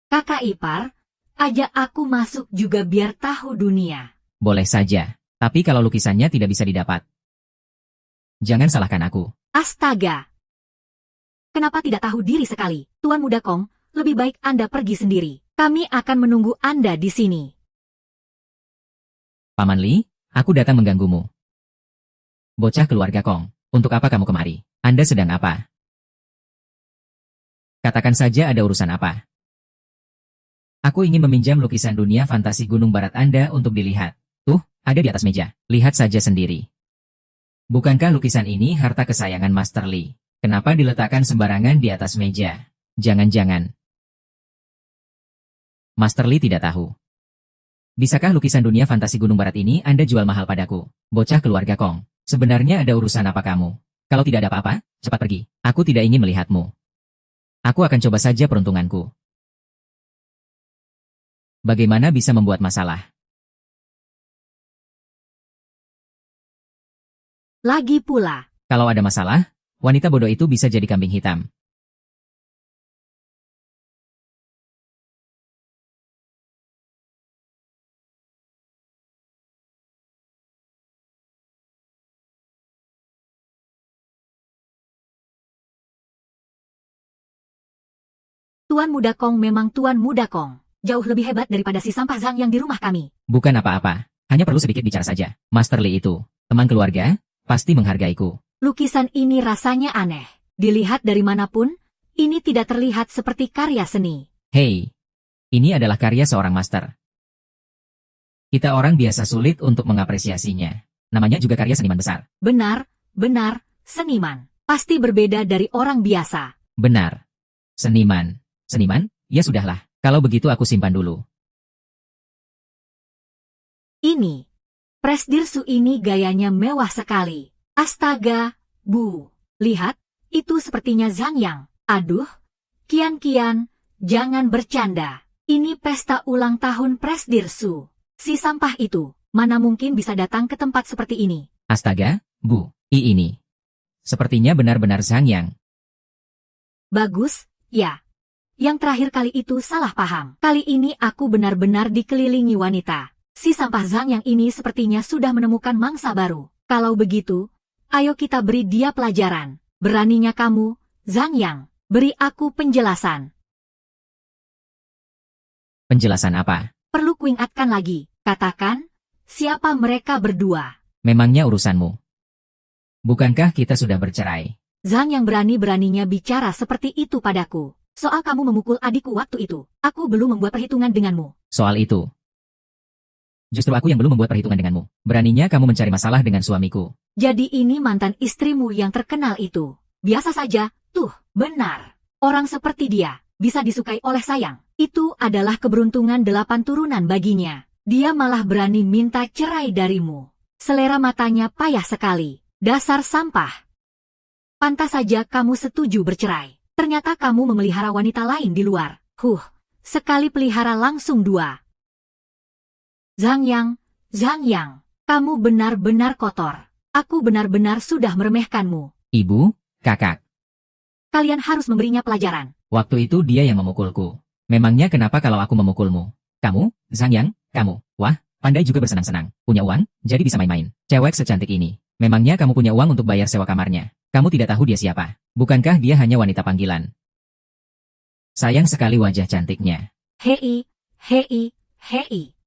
Kakak ipar, ajak aku masuk juga biar tahu dunia. Boleh saja. Tapi kalau lukisannya tidak bisa didapat, jangan salahkan aku. Astaga. Kenapa tidak tahu diri sekali? Tuan Muda Kong, lebih baik Anda pergi sendiri. Kami akan menunggu Anda di sini. Paman Li, aku datang mengganggumu. Bocah keluarga Kong, untuk apa kamu kemari? Anda sedang apa? Katakan saja ada urusan apa. Aku ingin meminjam lukisan dunia fantasi Gunung Barat Anda untuk dilihat. Tuh, ada di atas meja. Lihat saja sendiri. Bukankah lukisan ini harta kesayangan Master Li? Kenapa diletakkan sembarangan di atas meja? Jangan-jangan Master Li tidak tahu. Bisakah lukisan dunia fantasi Gunung Barat ini Anda jual mahal padaku? Bocah keluarga Kong, sebenarnya ada urusan apa kamu? Kalau tidak ada apa-apa, cepat pergi. Aku tidak ingin melihatmu. Aku akan coba saja peruntunganku. Bagaimana bisa membuat masalah? Lagi pula. Kalau ada masalah, wanita bodoh itu bisa jadi kambing hitam. Tuan Muda Kong memang Tuan Muda Kong. Jauh lebih hebat daripada si sampah Zhang yang di rumah kami. Bukan apa-apa, hanya perlu sedikit bicara saja. Master Li itu, teman keluarga, pasti menghargaiku. Lukisan ini rasanya aneh. Dilihat dari manapun, ini tidak terlihat seperti karya seni. Hei, ini adalah karya seorang master. Kita orang biasa sulit untuk mengapresiasinya. Namanya juga karya seniman besar. Benar, seniman. Pasti berbeda dari orang biasa. Benar. Seniman. Seniman? Ya sudahlah. Kalau begitu aku simpan dulu. Ini. Presdirsu ini gayanya mewah sekali. Astaga, Bu. Lihat, itu sepertinya Zhang Yang. Aduh, Kian, jangan bercanda. Ini pesta ulang tahun Presdirsu. Si sampah itu, mana mungkin bisa datang ke tempat seperti ini? Astaga, Bu, ini. Sepertinya benar-benar Zhang Yang. Bagus, ya. Yang terakhir kali itu salah paham. Kali ini aku benar-benar dikelilingi wanita. Si sampah Zhang Yang ini sepertinya sudah menemukan mangsa baru. Kalau begitu, ayo kita beri dia pelajaran. Beraninya kamu, Zhang Yang, beri aku penjelasan. Penjelasan apa? Perlu kuingatkan lagi. Katakan, siapa mereka berdua? Memangnya urusanmu? Bukankah kita sudah bercerai? Zhang Yang berani-beraninya bicara seperti itu padaku. Soal kamu memukul adikku waktu itu, aku belum membuat perhitungan denganmu. Soal itu. Justru aku yang belum membuat perhitungan denganmu. Beraninya kamu mencari masalah dengan suamiku. Jadi ini mantan istrimu yang terkenal itu. Biasa saja, tuh, benar. Orang seperti dia, bisa disukai oleh sayang. Itu adalah keberuntungan 8 turunan baginya. Dia malah berani minta cerai darimu. Selera matanya payah sekali. Dasar sampah. Pantas saja kamu setuju bercerai. Ternyata kamu memelihara wanita lain di luar. Sekali pelihara langsung 2. Zhang Yang, kamu benar-benar kotor. Aku benar-benar sudah meremehkanmu. Ibu, kakak. Kalian harus memberinya pelajaran. Waktu itu dia yang memukulku. Memangnya kenapa kalau aku memukulmu? Kamu, Zhang Yang, kamu. Wah, pandai juga bersenang-senang. Punya uang, jadi bisa main-main. Cewek secantik ini. Memangnya kamu punya uang untuk bayar sewa kamarnya? Kamu tidak tahu dia siapa. Bukankah dia hanya wanita panggilan? Sayang sekali wajah cantiknya. Hei.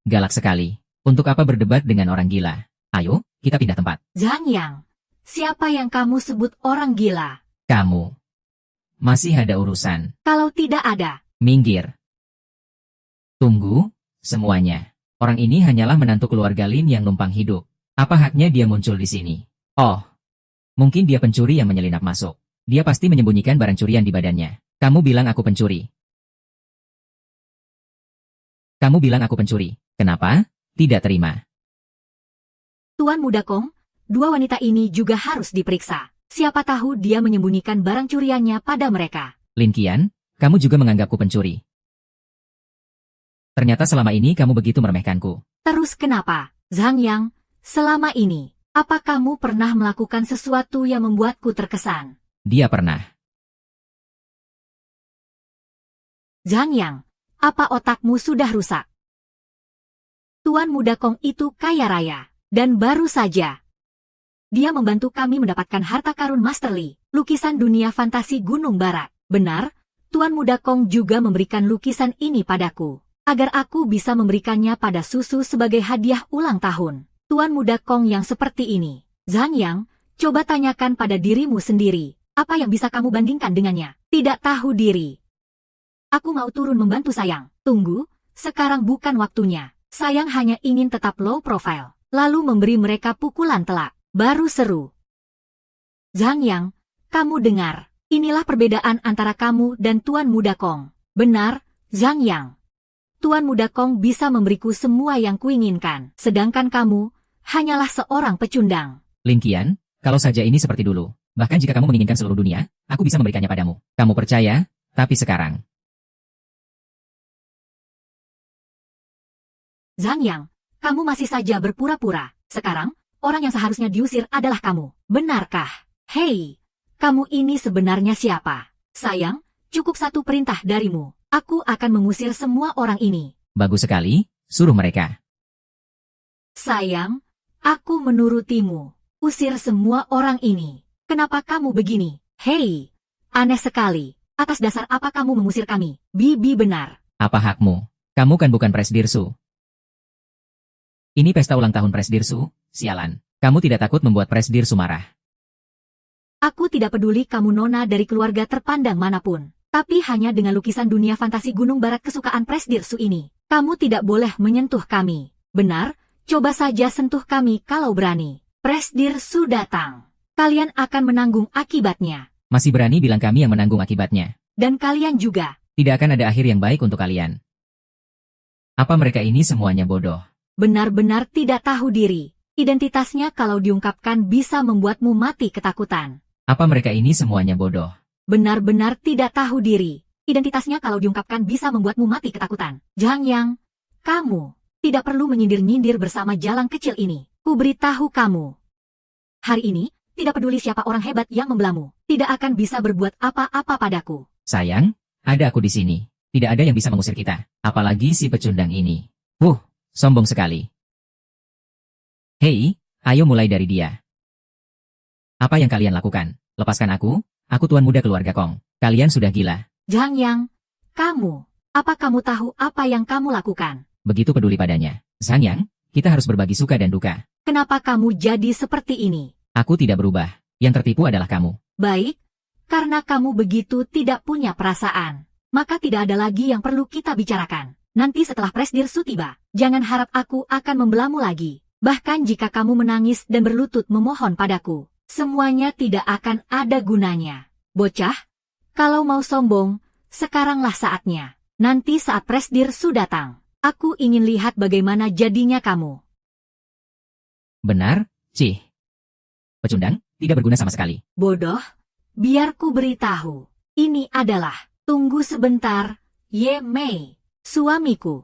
Galak sekali. Untuk apa berdebat dengan orang gila? Ayo, kita pindah tempat. Zhang Yang, siapa yang kamu sebut orang gila? Kamu. Masih ada urusan. Kalau tidak ada, Minggir. Tunggu, semuanya. Orang ini hanyalah menantu keluarga Lin yang numpang hidup. Apa haknya dia muncul di sini? Oh, mungkin dia pencuri yang menyelinap masuk. Dia pasti menyembunyikan barang curian di badannya. Kamu bilang aku pencuri. Kamu bilang aku pencuri. Kenapa? Tidak terima. Tuan Muda Kong, dua wanita ini juga harus diperiksa. Siapa tahu dia menyembunyikan barang curiannya pada mereka. Lin Qian, kamu juga menganggapku pencuri. Ternyata selama ini kamu begitu meremehkanku. Terus kenapa, Zhang Yang, selama ini, apa kamu pernah melakukan sesuatu yang membuatku terkesan? Dia pernah. Zhang Yang, apa otakmu sudah rusak? Tuan Muda Kong itu kaya raya, dan baru saja dia membantu kami mendapatkan harta karun Master Li, lukisan dunia fantasi Gunung Barat. Benar, Tuan Muda Kong juga memberikan lukisan ini padaku, agar aku bisa memberikannya pada Susu sebagai hadiah ulang tahun. Tuan Muda Kong yang seperti ini, Zhang Yang, coba tanyakan pada dirimu sendiri, apa yang bisa kamu bandingkan dengannya? Tidak tahu diri. Aku mau turun membantu Sayang. Tunggu, sekarang bukan waktunya. Sayang hanya ingin tetap low profile, lalu memberi mereka pukulan telak. Baru seru. Zhang Yang, kamu dengar, inilah perbedaan antara kamu dan Tuan Muda Kong. Benar, Zhang Yang. Tuan Muda Kong bisa memberiku semua yang kuinginkan, sedangkan kamu hanyalah seorang pecundang. Lin Qian, kalau saja ini seperti dulu, bahkan jika kamu menginginkan seluruh dunia, aku bisa memberikannya padamu. Kamu percaya? Tapi sekarang. Zhang Yang, kamu masih saja berpura-pura. Sekarang, orang yang seharusnya diusir adalah kamu. Benarkah? Hei, kamu ini sebenarnya siapa? Sayang, cukup satu perintah darimu. Aku akan mengusir semua orang ini. Bagus sekali, suruh mereka. Sayang, aku menurutimu. Usir semua orang ini. Kenapa kamu begini? Hei, aneh sekali. Atas dasar apa kamu mengusir kami? Bibi benar. Apa hakmu? Kamu kan bukan Presdirsu. Ini pesta ulang tahun Presdirsu, sialan. Kamu tidak takut membuat Presdirsu marah. Aku tidak peduli kamu nona dari keluarga terpandang manapun. Tapi hanya dengan lukisan dunia fantasi Gunung Barat kesukaan Presdirsu ini. Kamu tidak boleh menyentuh kami. Benar, coba saja sentuh kami kalau berani. Presdirsu datang. Kalian akan menanggung akibatnya. Masih berani bilang kami yang menanggung akibatnya. Dan kalian juga. Tidak akan ada akhir yang baik untuk kalian. Apa mereka ini semuanya bodoh? Benar-benar tidak tahu diri. Identitasnya kalau diungkapkan bisa membuatmu mati ketakutan. Apa mereka ini semuanya bodoh? Benar-benar tidak tahu diri. Identitasnya kalau diungkapkan bisa membuatmu mati ketakutan. Zhang Yang, kamu tidak perlu menyindir-nyindir bersama jalan kecil ini. Kuberitahu kamu. Hari ini, tidak peduli siapa orang hebat yang membelamu, tidak akan bisa berbuat apa-apa padaku. Sayang, ada aku di sini. Tidak ada yang bisa mengusir kita. Apalagi si pecundang ini. Sombong sekali. Hei, ayo mulai dari dia. Apa yang kalian lakukan? Lepaskan aku Tuan Muda keluarga Kong. Kalian sudah gila. Zhang Yang, apa kamu tahu apa yang kamu lakukan? Begitu peduli padanya. Zhang Yang, kita harus berbagi suka dan duka. Kenapa kamu jadi seperti ini? Aku tidak berubah. Yang tertipu adalah kamu. Baik, karena kamu begitu tidak punya perasaan, maka tidak ada lagi yang perlu kita bicarakan. Nanti setelah Presdirsu tiba, jangan harap aku akan membelamu lagi. Bahkan jika kamu menangis dan berlutut memohon padaku, semuanya tidak akan ada gunanya. Bocah, kalau mau sombong, sekaranglah saatnya. Nanti saat Presdirsu datang, aku ingin lihat bagaimana jadinya kamu. Benar, Cih. Pecundang, tidak berguna sama sekali. Bodoh, biar ku beritahu. Ini adalah, tunggu sebentar, Ye Mei. Suamiku.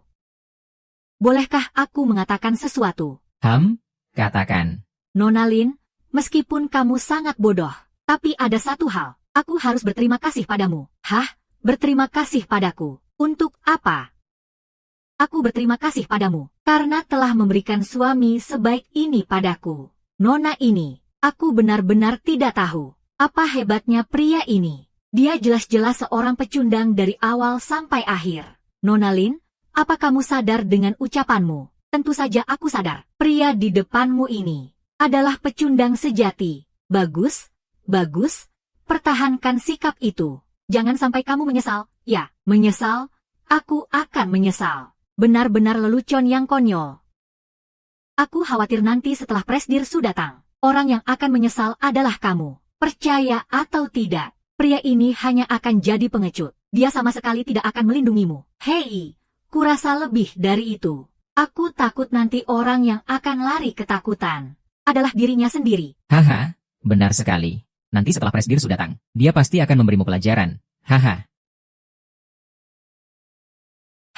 Bolehkah aku mengatakan sesuatu? Katakan. Nona Lin, meskipun kamu sangat bodoh, tapi ada satu hal, aku harus berterima kasih padamu. Hah? Berterima kasih padaku? Untuk apa? Aku berterima kasih padamu, karena telah memberikan suami sebaik ini padaku. Nona ini, aku benar-benar tidak tahu, apa hebatnya pria ini. Dia jelas-jelas seorang pecundang dari awal sampai akhir. Nona Lin, apa kamu sadar dengan ucapanmu? Tentu saja aku sadar. Pria di depanmu ini adalah pecundang sejati. Bagus, bagus. Pertahankan sikap itu. Jangan sampai kamu menyesal. Ya, menyesal. Aku akan menyesal. Benar-benar lelucon yang konyol. Aku khawatir nanti setelah Presdirsu datang, orang yang akan menyesal adalah kamu. Percaya atau tidak, pria ini hanya akan jadi pengecut. Dia sama sekali tidak akan melindungimu. Hei, kurasa lebih dari itu. Aku takut nanti orang yang akan lari ketakutan adalah dirinya sendiri. Haha, benar sekali. Nanti setelah Presdirsu datang, dia pasti akan memberimu pelajaran. Haha.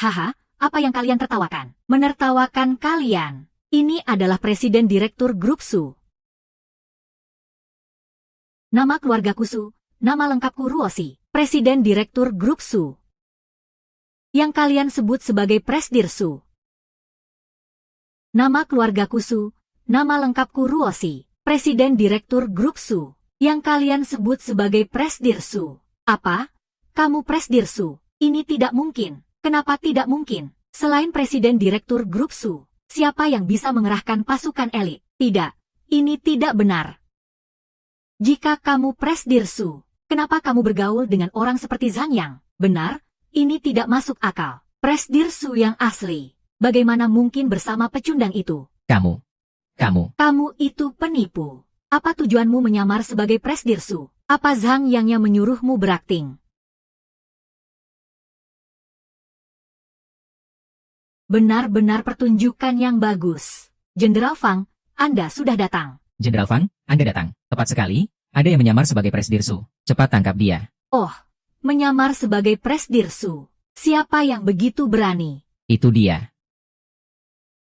Haha, apa yang kalian tertawakan? Menertawakan kalian. Ini adalah Presiden Direktur Grup Su. Nama keluargaku Su, nama lengkapku Ruoshi, Presiden Direktur Grup Su. Yang kalian sebut sebagai Presdirsu. Nama keluargaku Su, nama lengkapku Ruoshi, Presiden Direktur Grup Su. Yang kalian sebut sebagai Presdirsu. Apa? Kamu Presdirsu? Ini tidak mungkin. Kenapa tidak mungkin? Selain Presiden Direktur Grup Su, siapa yang bisa mengerahkan pasukan elit? Tidak, ini tidak benar. Jika kamu Presdirsu, kenapa kamu bergaul dengan orang seperti Zhang Yang? Benar, ini tidak masuk akal. Presdirsu yang asli, bagaimana mungkin bersama pecundang itu? Kamu Itu penipu. Apa tujuanmu menyamar sebagai Presdirsu? Apa Zhang yang menyuruhmu berakting? Benar-benar pertunjukan yang bagus. Jenderal Fang, Anda sudah datang. Jenderal Fang, Anda datang. Tepat sekali, ada yang menyamar sebagai Presdirsu. Cepat tangkap dia. Oh, menyamar sebagai Presdirsu. Siapa yang begitu berani? Itu dia.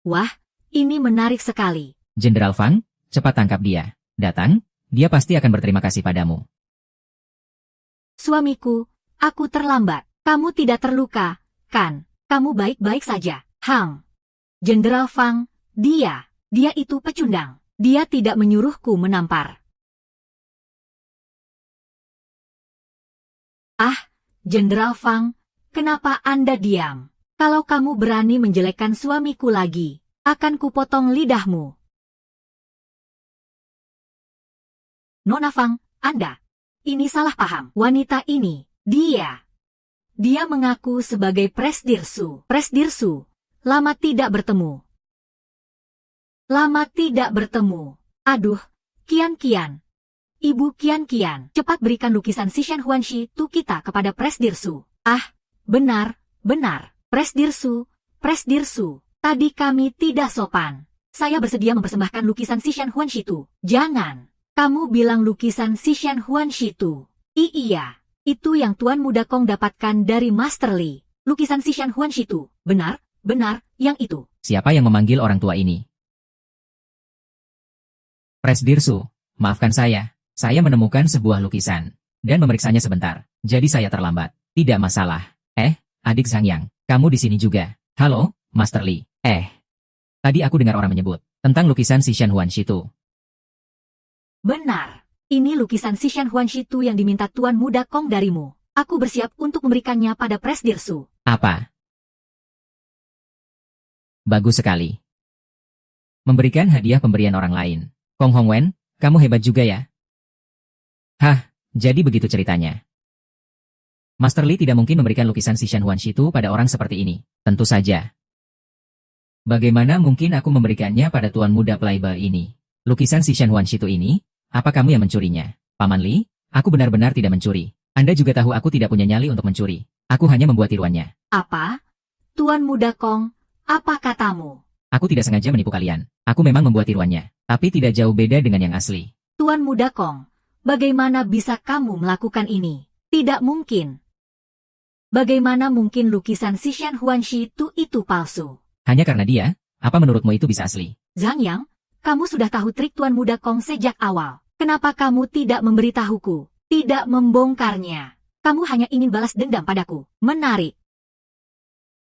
Wah, ini menarik sekali. Jenderal Fang, cepat tangkap dia. Datang, dia pasti akan berterima kasih padamu. Suamiku, aku terlambat. Kamu tidak terluka, kan? Kamu baik-baik saja. Hang. Jenderal Fang, dia itu pecundang. Dia tidak menyuruhku menampar. Ah, Jenderal Fang, kenapa Anda diam? Kalau kamu berani menjelekkan suamiku lagi, akan kupotong lidahmu. Nona Fang, Anda. Ini salah paham. Wanita ini, dia mengaku sebagai Presdirsu. Presdirsu, lama tidak bertemu. Aduh, Kian. Ibu Kian, cepat berikan lukisan Sishan Huanshi tu kita kepada Presdirsu. Ah, benar. Presdirsu. Tadi kami tidak sopan. Saya bersedia mempersembahkan lukisan Sishan Huanshi tu. Jangan. Kamu bilang lukisan Sishan Huanshi tu. Iya, itu yang Tuan Muda Kong dapatkan dari Master Li. Lukisan Sishan Huanshi tu. Benar, yang itu. Siapa yang memanggil orang tua ini? Presdirsu, maafkan saya. Saya menemukan sebuah lukisan dan memeriksanya sebentar. Jadi saya terlambat. Tidak masalah. Adik Zhang Yang, kamu di sini juga. Halo, Master Li. Tadi aku dengar orang menyebut tentang lukisan Sishan Huanshi tu. Benar. Ini lukisan Sishan Huanshi tu yang diminta Tuan Muda Kong darimu. Aku bersiap untuk memberikannya pada Presdirsu. Apa? Bagus sekali. Memberikan hadiah pemberian orang lain. Kong Hongwen, kamu hebat juga ya. Hah, jadi begitu ceritanya. Master Li tidak mungkin memberikan lukisan Sishan Huanshi tu pada orang seperti ini. Tentu saja. Bagaimana mungkin aku memberikannya pada Tuan Muda Playboy ini? Lukisan Sishan Huanshi tu ini? Apa kamu yang mencurinya? Paman Li, aku benar-benar tidak mencuri. Anda juga tahu aku tidak punya nyali untuk mencuri. Aku hanya membuat tiruannya. Apa? Tuan Muda Kong, apa katamu? Aku tidak sengaja menipu kalian. Aku memang membuat tiruannya. Tapi tidak jauh beda dengan yang asli. Tuan Muda Kong, bagaimana bisa kamu melakukan ini? Tidak mungkin. Bagaimana mungkin lukisan Sishan Huanshi tu itu palsu? Hanya karena dia, apa menurutmu itu bisa asli? Zhang Yang, kamu sudah tahu trik Tuan Muda Kong sejak awal. Kenapa kamu tidak memberitahuku? Tidak membongkarnya. Kamu hanya ingin balas dendam padaku. Menarik.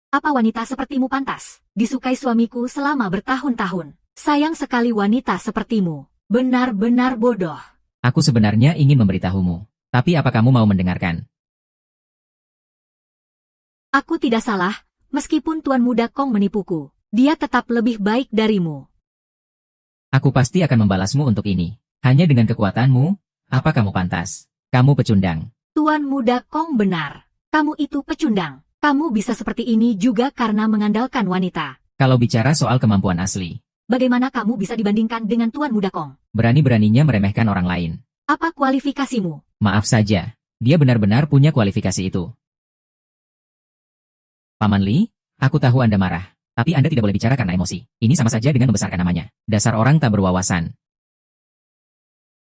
Apa wanita sepertimu pantas disukai suamiku selama bertahun-tahun? Sayang sekali wanita sepertimu. Benar-benar bodoh. Aku sebenarnya ingin memberitahumu. Tapi apa kamu mau mendengarkan? Aku tidak salah, meskipun Tuan Muda Kong menipuku. Dia tetap lebih baik darimu. Aku pasti akan membalasmu untuk ini. Hanya dengan kekuatanmu, apa kamu pantas? Kamu pecundang. Tuan Muda Kong benar. Kamu itu pecundang. Kamu bisa seperti ini juga karena mengandalkan wanita. Kalau bicara soal kemampuan asli, Bagaimana kamu bisa dibandingkan dengan Tuan Muda Kong? berani-beraninya meremehkan orang lain. Apa kualifikasimu? Maaf saja, dia benar-benar punya kualifikasi itu. Paman Li, aku tahu Anda marah. Tapi Anda tidak boleh bicara karena emosi. Ini sama saja dengan membesarkan namanya. Dasar orang tak berwawasan.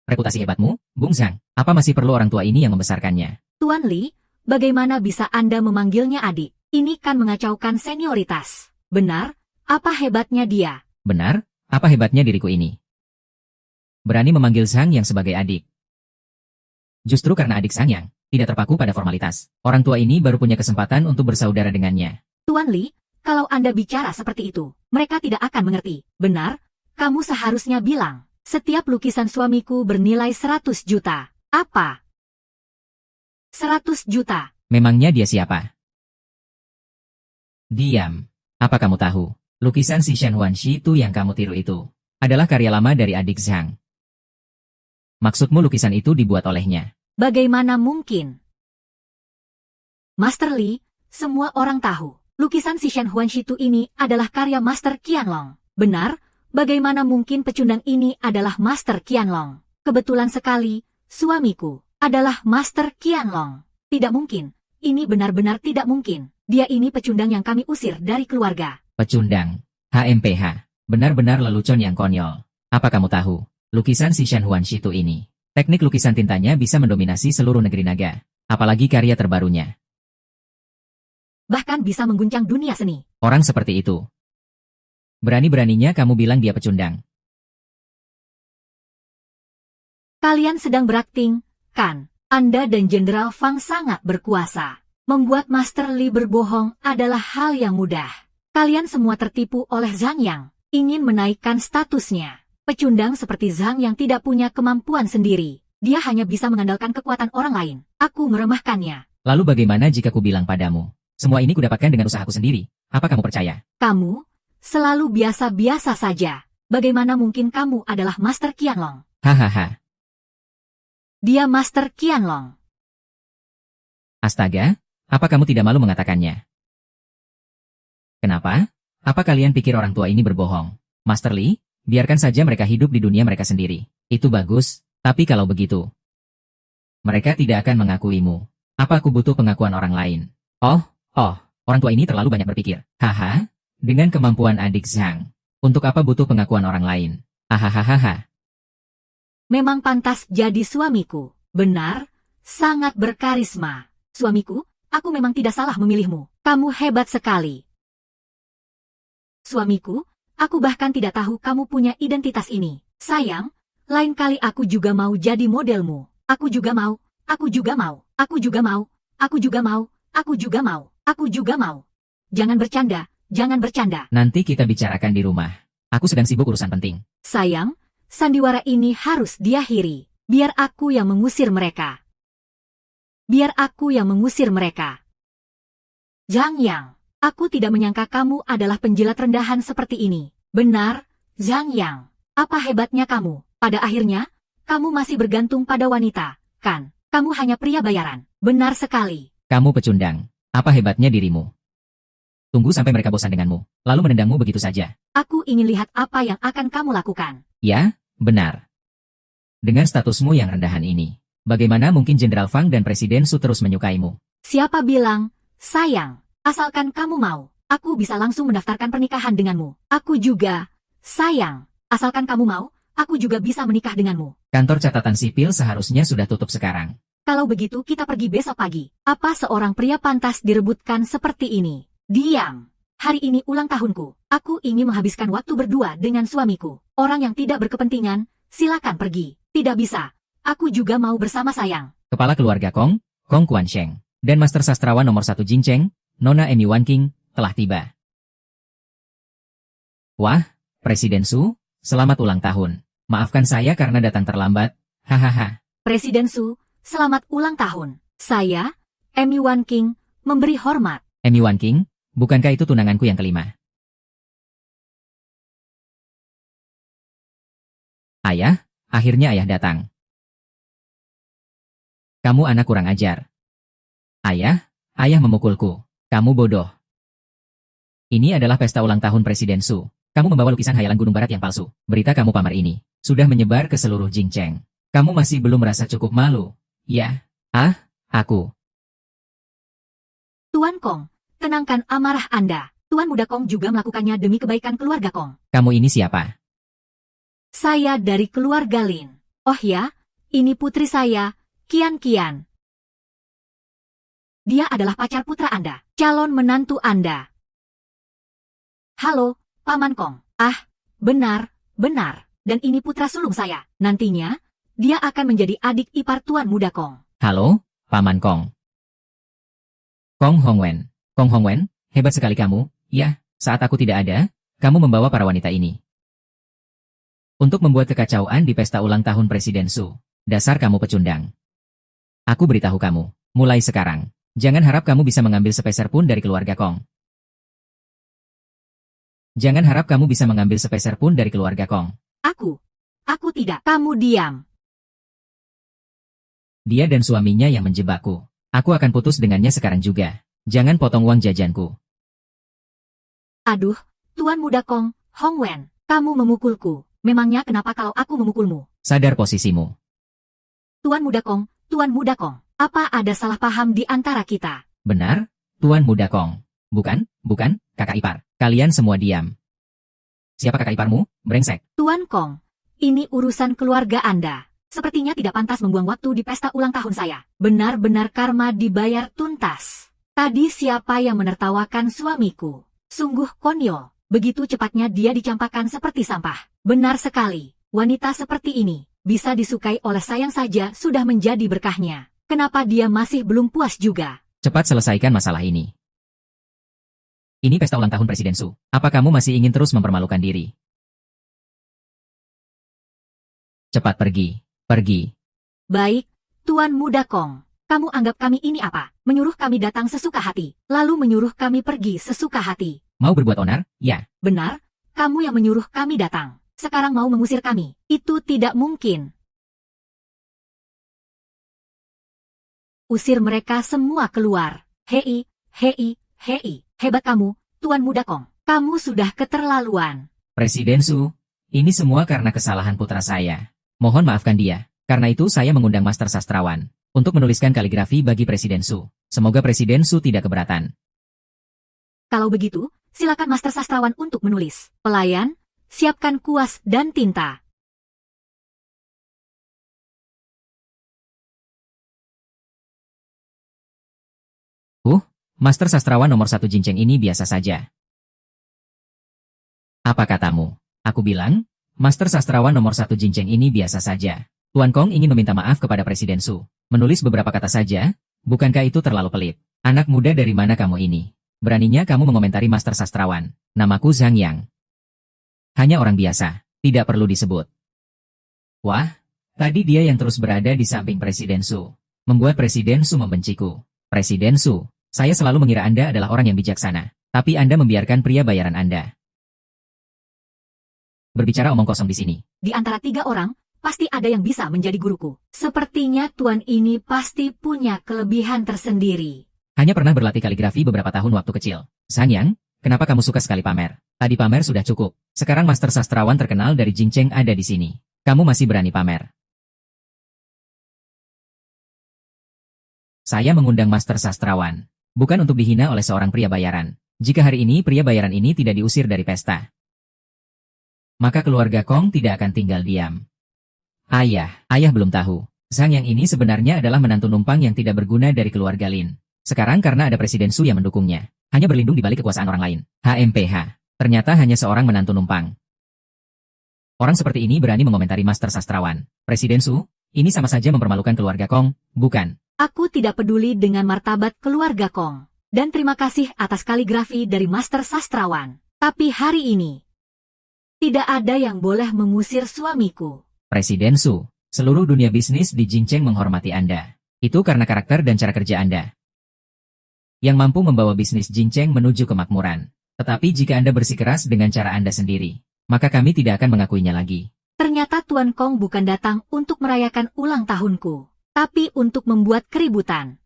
Reputasi hebatmu, Bung Zhang. Apa masih perlu orang tua ini yang membesarkannya? Tuan Li, bagaimana bisa Anda memanggilnya adik? Ini kan mengacaukan senioritas. Benar? Apa hebatnya dia? Benar? Apa hebatnya diriku ini? Berani memanggil Zhang Yang sebagai adik. Justru karena adik Zhang Yang tidak terpaku pada formalitas. Orang tua ini baru punya kesempatan untuk bersaudara dengannya. Tuan Li, kalau Anda bicara seperti itu, mereka tidak akan mengerti. Benar? Kamu seharusnya bilang, setiap lukisan suamiku bernilai 100 juta. Apa? 100 juta. Memangnya dia siapa? Diam. Apa kamu tahu? Lukisan si Shen Huanxi itu yang kamu tiru itu adalah karya lama dari adik Zhang. Maksudmu lukisan itu dibuat olehnya? Bagaimana mungkin? Master Li, semua orang tahu. Lukisan si Shen Huanshitu ini adalah karya Master Qianlong. Benar? Bagaimana mungkin pecundang ini adalah Master Qianlong? Kebetulan sekali, suamiku adalah Master Qianlong. Tidak mungkin. Ini benar-benar tidak mungkin. Dia ini pecundang yang kami usir dari keluarga. Pecundang. HMPH. Benar-benar lelucon yang konyol. Apa kamu tahu? Lukisan si Shen Huanshitu ini. Teknik lukisan tintanya bisa mendominasi seluruh negeri naga. Apalagi karya terbarunya. Bahkan bisa mengguncang dunia seni. Orang seperti itu. Berani-beraninya kamu bilang dia pecundang. Kalian sedang berakting, kan? Anda dan Jenderal Fang sangat berkuasa. Membuat Master Li berbohong adalah hal yang mudah. Kalian semua tertipu oleh Zhang Yang. Ingin menaikkan statusnya. Pecundang seperti Zhang Yang tidak punya kemampuan sendiri. Dia hanya bisa mengandalkan kekuatan orang lain. Aku meremehkannya. Lalu bagaimana jika ku bilang padamu? Semua ini kudapatkan dengan usahaku sendiri. Apa kamu percaya? Kamu selalu biasa-biasa saja. Bagaimana mungkin kamu adalah Master Qianlong? Hahaha. Dia Master Qianlong. Astaga, apa kamu tidak malu mengatakannya? Kenapa? Apa kalian pikir orang tua ini berbohong? Master Li, biarkan saja mereka hidup di dunia mereka sendiri. Itu bagus, tapi kalau begitu, mereka tidak akan mengakuimu. Apa aku butuh pengakuan orang lain? Oh, orang tua ini terlalu banyak berpikir. Haha, dengan kemampuan adik Zhang. Untuk apa butuh pengakuan orang lain? Hahaha. Memang pantas jadi suamiku. Benar, sangat berkarisma. Suamiku, aku memang tidak salah memilihmu. Kamu hebat sekali. Suamiku, aku bahkan tidak tahu kamu punya identitas ini. Sayang, lain kali aku juga mau jadi modelmu. Aku juga mau, aku juga mau, aku juga mau, aku juga mau, aku juga mau, aku juga mau. Jangan bercanda, jangan bercanda. Nanti kita bicarakan di rumah. Aku sedang sibuk urusan penting. Sayang, sandiwara ini harus diakhiri. Biar aku yang mengusir mereka. Biar aku yang mengusir mereka. Zhang Yang, aku tidak menyangka kamu adalah penjilat rendahan seperti ini. Benar, Zhang Yang. Apa hebatnya kamu? Pada akhirnya, kamu masih bergantung pada wanita, kan? Kamu hanya pria bayaran. Benar sekali. Kamu pecundang. Apa hebatnya dirimu? Tunggu sampai mereka bosan denganmu, lalu menendangmu begitu saja. Aku ingin lihat apa yang akan kamu lakukan. Ya, benar. Dengan statusmu yang rendahan ini, bagaimana mungkin Jenderal Fang dan Presiden Su terus menyukaimu? Siapa bilang, sayang, asalkan kamu mau, aku bisa langsung mendaftarkan pernikahan denganmu. Aku juga, sayang, asalkan kamu mau, aku juga bisa menikah denganmu. Kantor catatan sipil seharusnya sudah tutup sekarang. Kalau begitu kita pergi besok pagi. Apa seorang pria pantas direbutkan seperti ini? Diam. Hari ini ulang tahunku. Aku ingin menghabiskan waktu berdua dengan suamiku. Orang yang tidak berkepentingan, silakan pergi. Tidak bisa. Aku juga mau bersama sayang. Kepala keluarga Kong Kuan-sheng, dan Master Sastrawan nomor 1 Jin Cheng, Nona Amy Wan King, telah tiba. Wah, Presiden Su, selamat ulang tahun. Maafkan saya karena datang terlambat. Hahaha. Presiden Su, selamat ulang tahun. Saya, Amy Wan King, memberi hormat. Amy Wan King, bukankah itu tunanganku yang kelima? Ayah, akhirnya ayah datang. Kamu anak kurang ajar. Ayah memukulku. Kamu bodoh. Ini adalah pesta ulang tahun Presiden Su. Kamu membawa lukisan hayalan Gunung Barat yang palsu. Berita kamu pamer ini sudah menyebar ke seluruh Jingcheng. Kamu masih belum merasa cukup malu? Ya. Aku. Tuan Kong, tenangkan amarah Anda. Tuan Muda Kong juga melakukannya demi kebaikan keluarga Kong. Kamu ini siapa? Saya dari keluarga Lin. Oh ya, ini putri saya, Kian. Dia adalah pacar putra Anda, calon menantu Anda. Halo, Paman Kong. Benar. Dan ini putra sulung saya. Nantinya, dia akan menjadi adik ipar Tuan Muda Kong. Halo, Paman Kong. Kong Hongwen, hebat sekali kamu. Ya, saat aku tidak ada, kamu membawa para wanita ini untuk membuat kekacauan di pesta ulang tahun Presiden Su. Dasar kamu pecundang. Aku beritahu kamu, mulai sekarang, jangan harap kamu bisa mengambil sepeser pun dari keluarga Kong. Jangan harap kamu bisa mengambil sepeser pun dari keluarga Kong. Aku tidak. Kamu diam. Dia dan suaminya yang menjebakku. Aku akan putus dengannya sekarang juga. Jangan potong uang jajanku. Aduh, Tuan Muda Kong, Hongwen, kamu memukulku. Memangnya kenapa kalau aku memukulmu? Sadar posisimu. Tuan Muda Kong, apa ada salah paham di antara kita? Benar, Tuan Muda Kong. Bukan, kakak ipar. Kalian semua diam. Siapa kakak iparmu? Brengsek. Tuan Kong, ini urusan keluarga Anda. Sepertinya tidak pantas membuang waktu di pesta ulang tahun saya. Benar-benar karma dibayar tuntas. Tadi siapa yang menertawakan suamiku? Sungguh konyol. Begitu cepatnya dia dicampakkan seperti sampah. Benar sekali. Wanita seperti ini bisa disukai oleh sayang saja sudah menjadi berkahnya. Kenapa dia masih belum puas juga? Cepat selesaikan masalah ini. Ini pesta ulang tahun Presiden Su. Apa kamu masih ingin terus mempermalukan diri? Cepat pergi. Baik, Tuan Muda Kong. Kamu anggap kami ini apa? Menyuruh kami datang sesuka hati, lalu menyuruh kami pergi sesuka hati. Mau berbuat onar? Ya. Benar, kamu yang menyuruh kami datang. Sekarang mau mengusir kami. Itu tidak mungkin. Usir mereka semua keluar. Hei. Hebat kamu, Tuan Muda Kong. Kamu sudah keterlaluan. Presiden Su, ini semua karena kesalahan putra saya. Mohon maafkan dia. Karena itu saya mengundang Master Sastrawan untuk menuliskan kaligrafi bagi Presiden Su. Semoga Presiden Su tidak keberatan. Kalau begitu, silakan Master Sastrawan untuk menulis. Pelayan, siapkan kuas dan tinta. Master Sastrawan nomor 1 Jingcheng ini biasa saja. Apa katamu? Aku bilang, Master Sastrawan nomor 1 Jingcheng ini biasa saja. Tuan Kong ingin meminta maaf kepada Presiden Su. Menulis beberapa kata saja, bukankah itu terlalu pelit? Anak muda dari mana kamu ini? Beraninya kamu mengomentari Master Sastrawan. Namaku Zhang Yang. Hanya orang biasa, tidak perlu disebut. Wah, tadi dia yang terus berada di samping Presiden Su. Membuat Presiden Su membenciku. Presiden Su, saya selalu mengira Anda adalah orang yang bijaksana. Tapi Anda membiarkan pria bayaran Anda berbicara omong kosong di sini. Di antara 3 orang, pasti ada yang bisa menjadi guruku. Sepertinya Tuan ini pasti punya kelebihan tersendiri. Hanya pernah berlatih kaligrafi beberapa tahun waktu kecil. Zhang Yang, kenapa kamu suka sekali pamer? Tadi pamer sudah cukup. Sekarang Master Sastrawan terkenal dari Jingcheng ada di sini. Kamu masih berani pamer? Saya mengundang Master Sastrawan, bukan untuk dihina oleh seorang pria bayaran. Jika hari ini pria bayaran ini tidak diusir dari pesta, maka keluarga Kong tidak akan tinggal diam. Ayah belum tahu. Zhang Yang ini sebenarnya adalah menantu numpang yang tidak berguna dari keluarga Lin. Sekarang karena ada Presiden Su yang mendukungnya, hanya berlindung di balik kekuasaan orang lain. HMPH. Ternyata hanya seorang menantu numpang. Orang seperti ini berani mengomentari Master Sastrawan. Presiden Su, ini sama saja mempermalukan keluarga Kong, bukan? Aku tidak peduli dengan martabat keluarga Kong. Dan terima kasih atas kaligrafi dari Master Sastrawan. Tapi hari ini, tidak ada yang boleh mengusir suamiku. Presiden Su, seluruh dunia bisnis di Jingcheng menghormati Anda. Itu karena karakter dan cara kerja Anda yang mampu membawa bisnis Jingcheng menuju kemakmuran. Tetapi jika Anda bersikeras dengan cara Anda sendiri, maka kami tidak akan mengakuinya lagi. Ternyata Tuan Kong bukan datang untuk merayakan ulang tahunku, tapi untuk membuat keributan.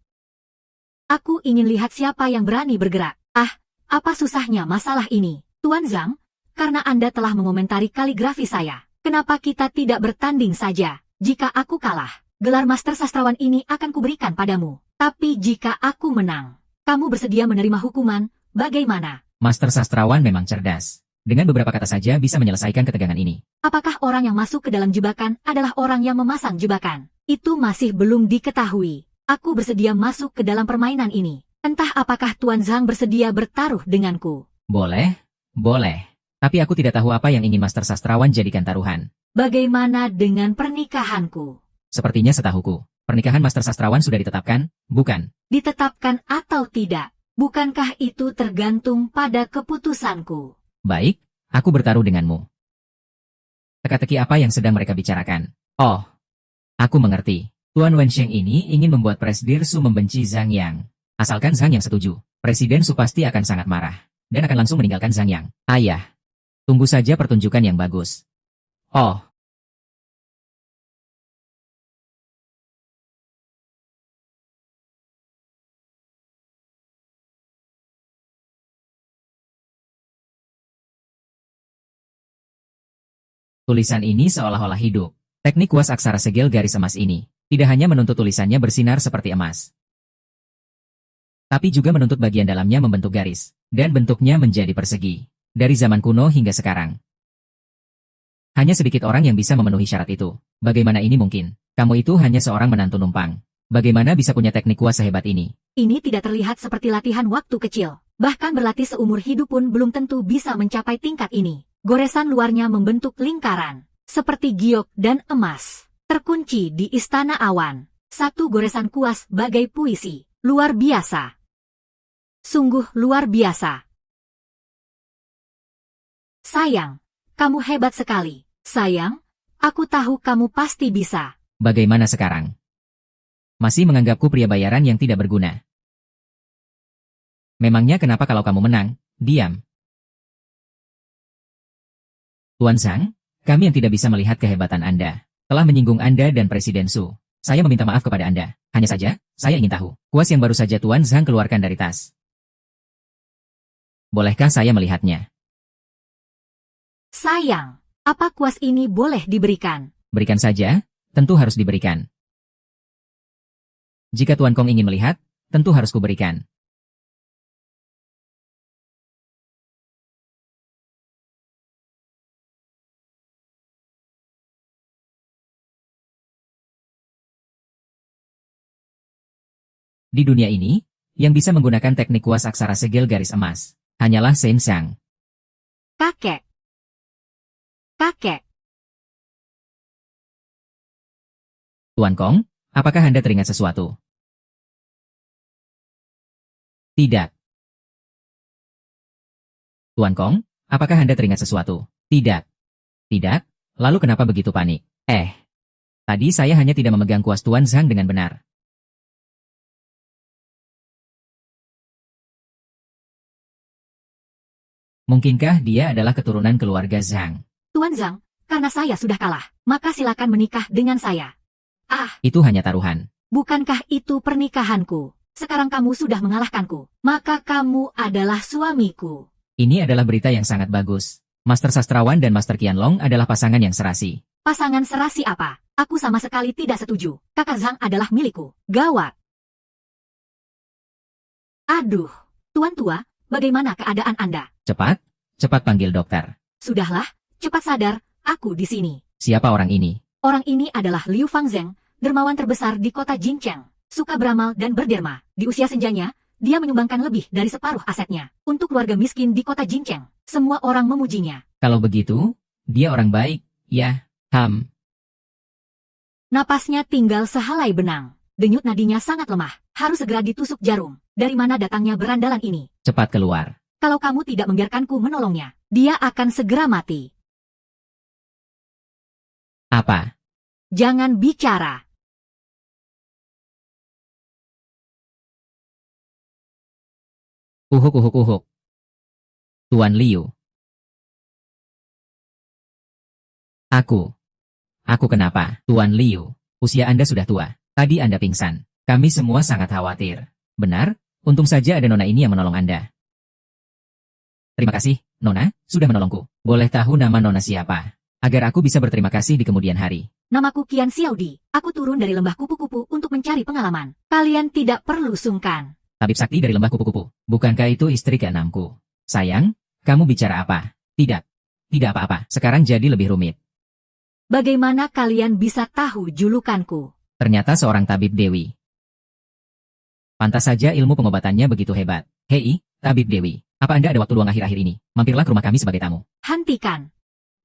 Aku ingin lihat siapa yang berani bergerak. Apa susahnya masalah ini, Tuan Zhang? Karena Anda telah mengomentari kaligrafi saya. Kenapa kita tidak bertanding saja? Jika aku kalah, gelar Master Sastrawan ini akan kuberikan padamu. Tapi jika aku menang, kamu bersedia menerima hukuman, bagaimana? Master Sastrawan memang cerdas. Dengan beberapa kata saja bisa menyelesaikan ketegangan ini. Apakah orang yang masuk ke dalam jebakan adalah orang yang memasang jebakan? Itu masih belum diketahui. Aku bersedia masuk ke dalam permainan ini. Entah apakah Tuan Zhang bersedia bertaruh denganku. Boleh, boleh. Tapi aku tidak tahu apa yang ingin Master Sastrawan jadikan taruhan. Bagaimana dengan pernikahanku? Sepertinya setahuku, pernikahan Master Sastrawan sudah ditetapkan, bukan? Ditetapkan atau tidak? Bukankah itu tergantung pada keputusanku? Baik, aku bertaruh denganmu. Teka-teki apa yang sedang mereka bicarakan? Oh, aku mengerti. Tuan Wensheng ini ingin membuat Presiden Su membenci Zhang Yang. Asalkan Zhang Yang setuju, Presiden Su pasti akan sangat marah, dan akan langsung meninggalkan Zhang Yang. Ayah, tunggu saja pertunjukan yang bagus. Oh. Tulisan ini seolah-olah hidup. Teknik kuas aksara segel garis emas ini tidak hanya menuntut tulisannya bersinar seperti emas, tapi juga menuntut bagian dalamnya membentuk garis, dan bentuknya menjadi persegi. Dari zaman kuno hingga sekarang, hanya sedikit orang yang bisa memenuhi syarat itu. Bagaimana ini mungkin? Kamu itu hanya seorang menantu numpang. Bagaimana bisa punya teknik kuas sehebat ini? Ini tidak terlihat seperti latihan waktu kecil. Bahkan berlatih seumur hidup pun belum tentu bisa mencapai tingkat ini. Goresan luarnya membentuk lingkaran, seperti giok dan emas. Terkunci di Istana Awan. Satu goresan kuas bagai puisi. Luar biasa. Sungguh luar biasa. Sayang, kamu hebat sekali. Sayang, aku tahu kamu pasti bisa. Bagaimana sekarang? Masih menganggapku pria bayaran yang tidak berguna? Memangnya kenapa kalau kamu menang, diam? Tuan Zhang, kami yang tidak bisa melihat kehebatan Anda, telah menyinggung Anda dan Presiden Su. Saya meminta maaf kepada Anda. Hanya saja, saya ingin tahu, kuas yang baru saja Tuan Zhang keluarkan dari tas. Bolehkah saya melihatnya? Sayang, apa kuas ini boleh diberikan? Berikan saja, tentu harus diberikan. Jika Tuan Kong ingin melihat, tentu harus kuberikan. Di dunia ini, yang bisa menggunakan teknik kuas aksara segel garis emas, hanyalah Shen Xiang. Kakek. Kakek. Tuan Kong, apakah Anda teringat sesuatu? Tidak. Tuan Kong, apakah Anda teringat sesuatu? Tidak. Tidak? Lalu kenapa begitu panik? Tadi saya hanya tidak memegang kuas Tuan Zhang dengan benar. Mungkinkah dia adalah keturunan keluarga Zhang? Tuan Zhang, karena saya sudah kalah, maka silakan menikah dengan saya. Itu hanya taruhan. Bukankah itu pernikahanku? Sekarang kamu sudah mengalahkanku, maka kamu adalah suamiku. Ini adalah berita yang sangat bagus. Master Sastrawan dan Master Qianlong adalah pasangan yang serasi. Pasangan serasi apa? Aku sama sekali tidak setuju. Kakak Zhang adalah milikku. Gawat. Aduh, Tuan Tua, bagaimana keadaan Anda? Cepat, cepat panggil dokter. Sudahlah, cepat sadar, aku di sini. Siapa orang ini? Orang ini adalah Liu Fangzheng, dermawan terbesar di kota Jincheng. Suka beramal dan berderma. Di usia senjanya, dia menyumbangkan lebih dari separuh asetnya untuk keluarga miskin di kota Jincheng. Semua orang memujinya. Kalau begitu, dia orang baik, ya, Napasnya tinggal sehelai benang. Denyut nadinya sangat lemah. Harus segera ditusuk jarum. Dari mana datangnya berandalan ini? Cepat keluar. Kalau kamu tidak membiarkanku menolongnya, dia akan segera mati. Apa? Jangan bicara. Uhuk uhuk uhuk. Tuan Liu. Aku kenapa? Tuan Liu, usia Anda sudah tua. Tadi Anda pingsan. Kami semua sangat khawatir. Benar? Untung saja ada Nona ini yang menolong Anda. Terima kasih, Nona, sudah menolongku. Boleh tahu nama Nona siapa? Agar aku bisa berterima kasih di kemudian hari. Namaku Qian Xiaodi. Aku turun dari lembah kupu-kupu untuk mencari pengalaman. Kalian tidak perlu sungkan. Tabib sakti dari lembah kupu-kupu. Bukankah itu istri keenamku? Sayang, kamu bicara apa? Tidak. Tidak apa-apa. Sekarang jadi lebih rumit. Bagaimana kalian bisa tahu julukanku? Ternyata seorang tabib dewi. Pantas saja ilmu pengobatannya begitu hebat. Hei, tabib dewi. Apa Anda ada waktu luang akhir-akhir ini? Mampirlah ke rumah kami sebagai tamu. Hentikan.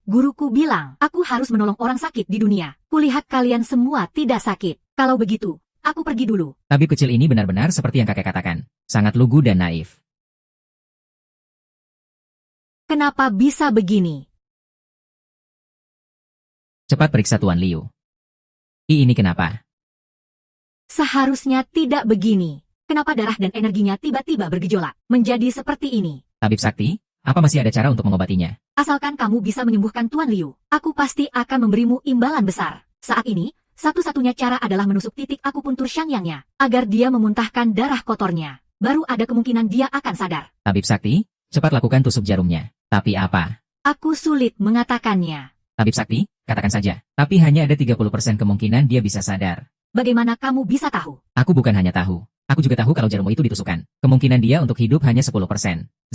Guruku bilang, aku harus menolong orang sakit di dunia. Kulihat kalian semua tidak sakit. Kalau begitu, aku pergi dulu. Tabib kecil ini benar-benar seperti yang kakek katakan. Sangat lugu dan naif. Kenapa bisa begini? Cepat periksa Tuan Liu. Ini kenapa? Seharusnya tidak begini. Kenapa darah dan energinya tiba-tiba bergejolak menjadi seperti ini? Tabib sakti, apa masih ada cara untuk mengobatinya? Asalkan kamu bisa menyembuhkan Tuan Liu, aku pasti akan memberimu imbalan besar. Saat ini, satu-satunya cara adalah menusuk titik akupuntur Shangyangnya, agar dia memuntahkan darah kotornya. Baru ada kemungkinan dia akan sadar. Tabib sakti, cepat lakukan tusuk jarumnya. Tapi apa? Aku sulit mengatakannya. Tabib sakti, katakan saja. Tapi hanya ada 30% kemungkinan dia bisa sadar. Bagaimana kamu bisa tahu? Aku bukan hanya tahu. Aku juga tahu kalau jarummu itu ditusukkan. Kemungkinan dia untuk hidup hanya 10%.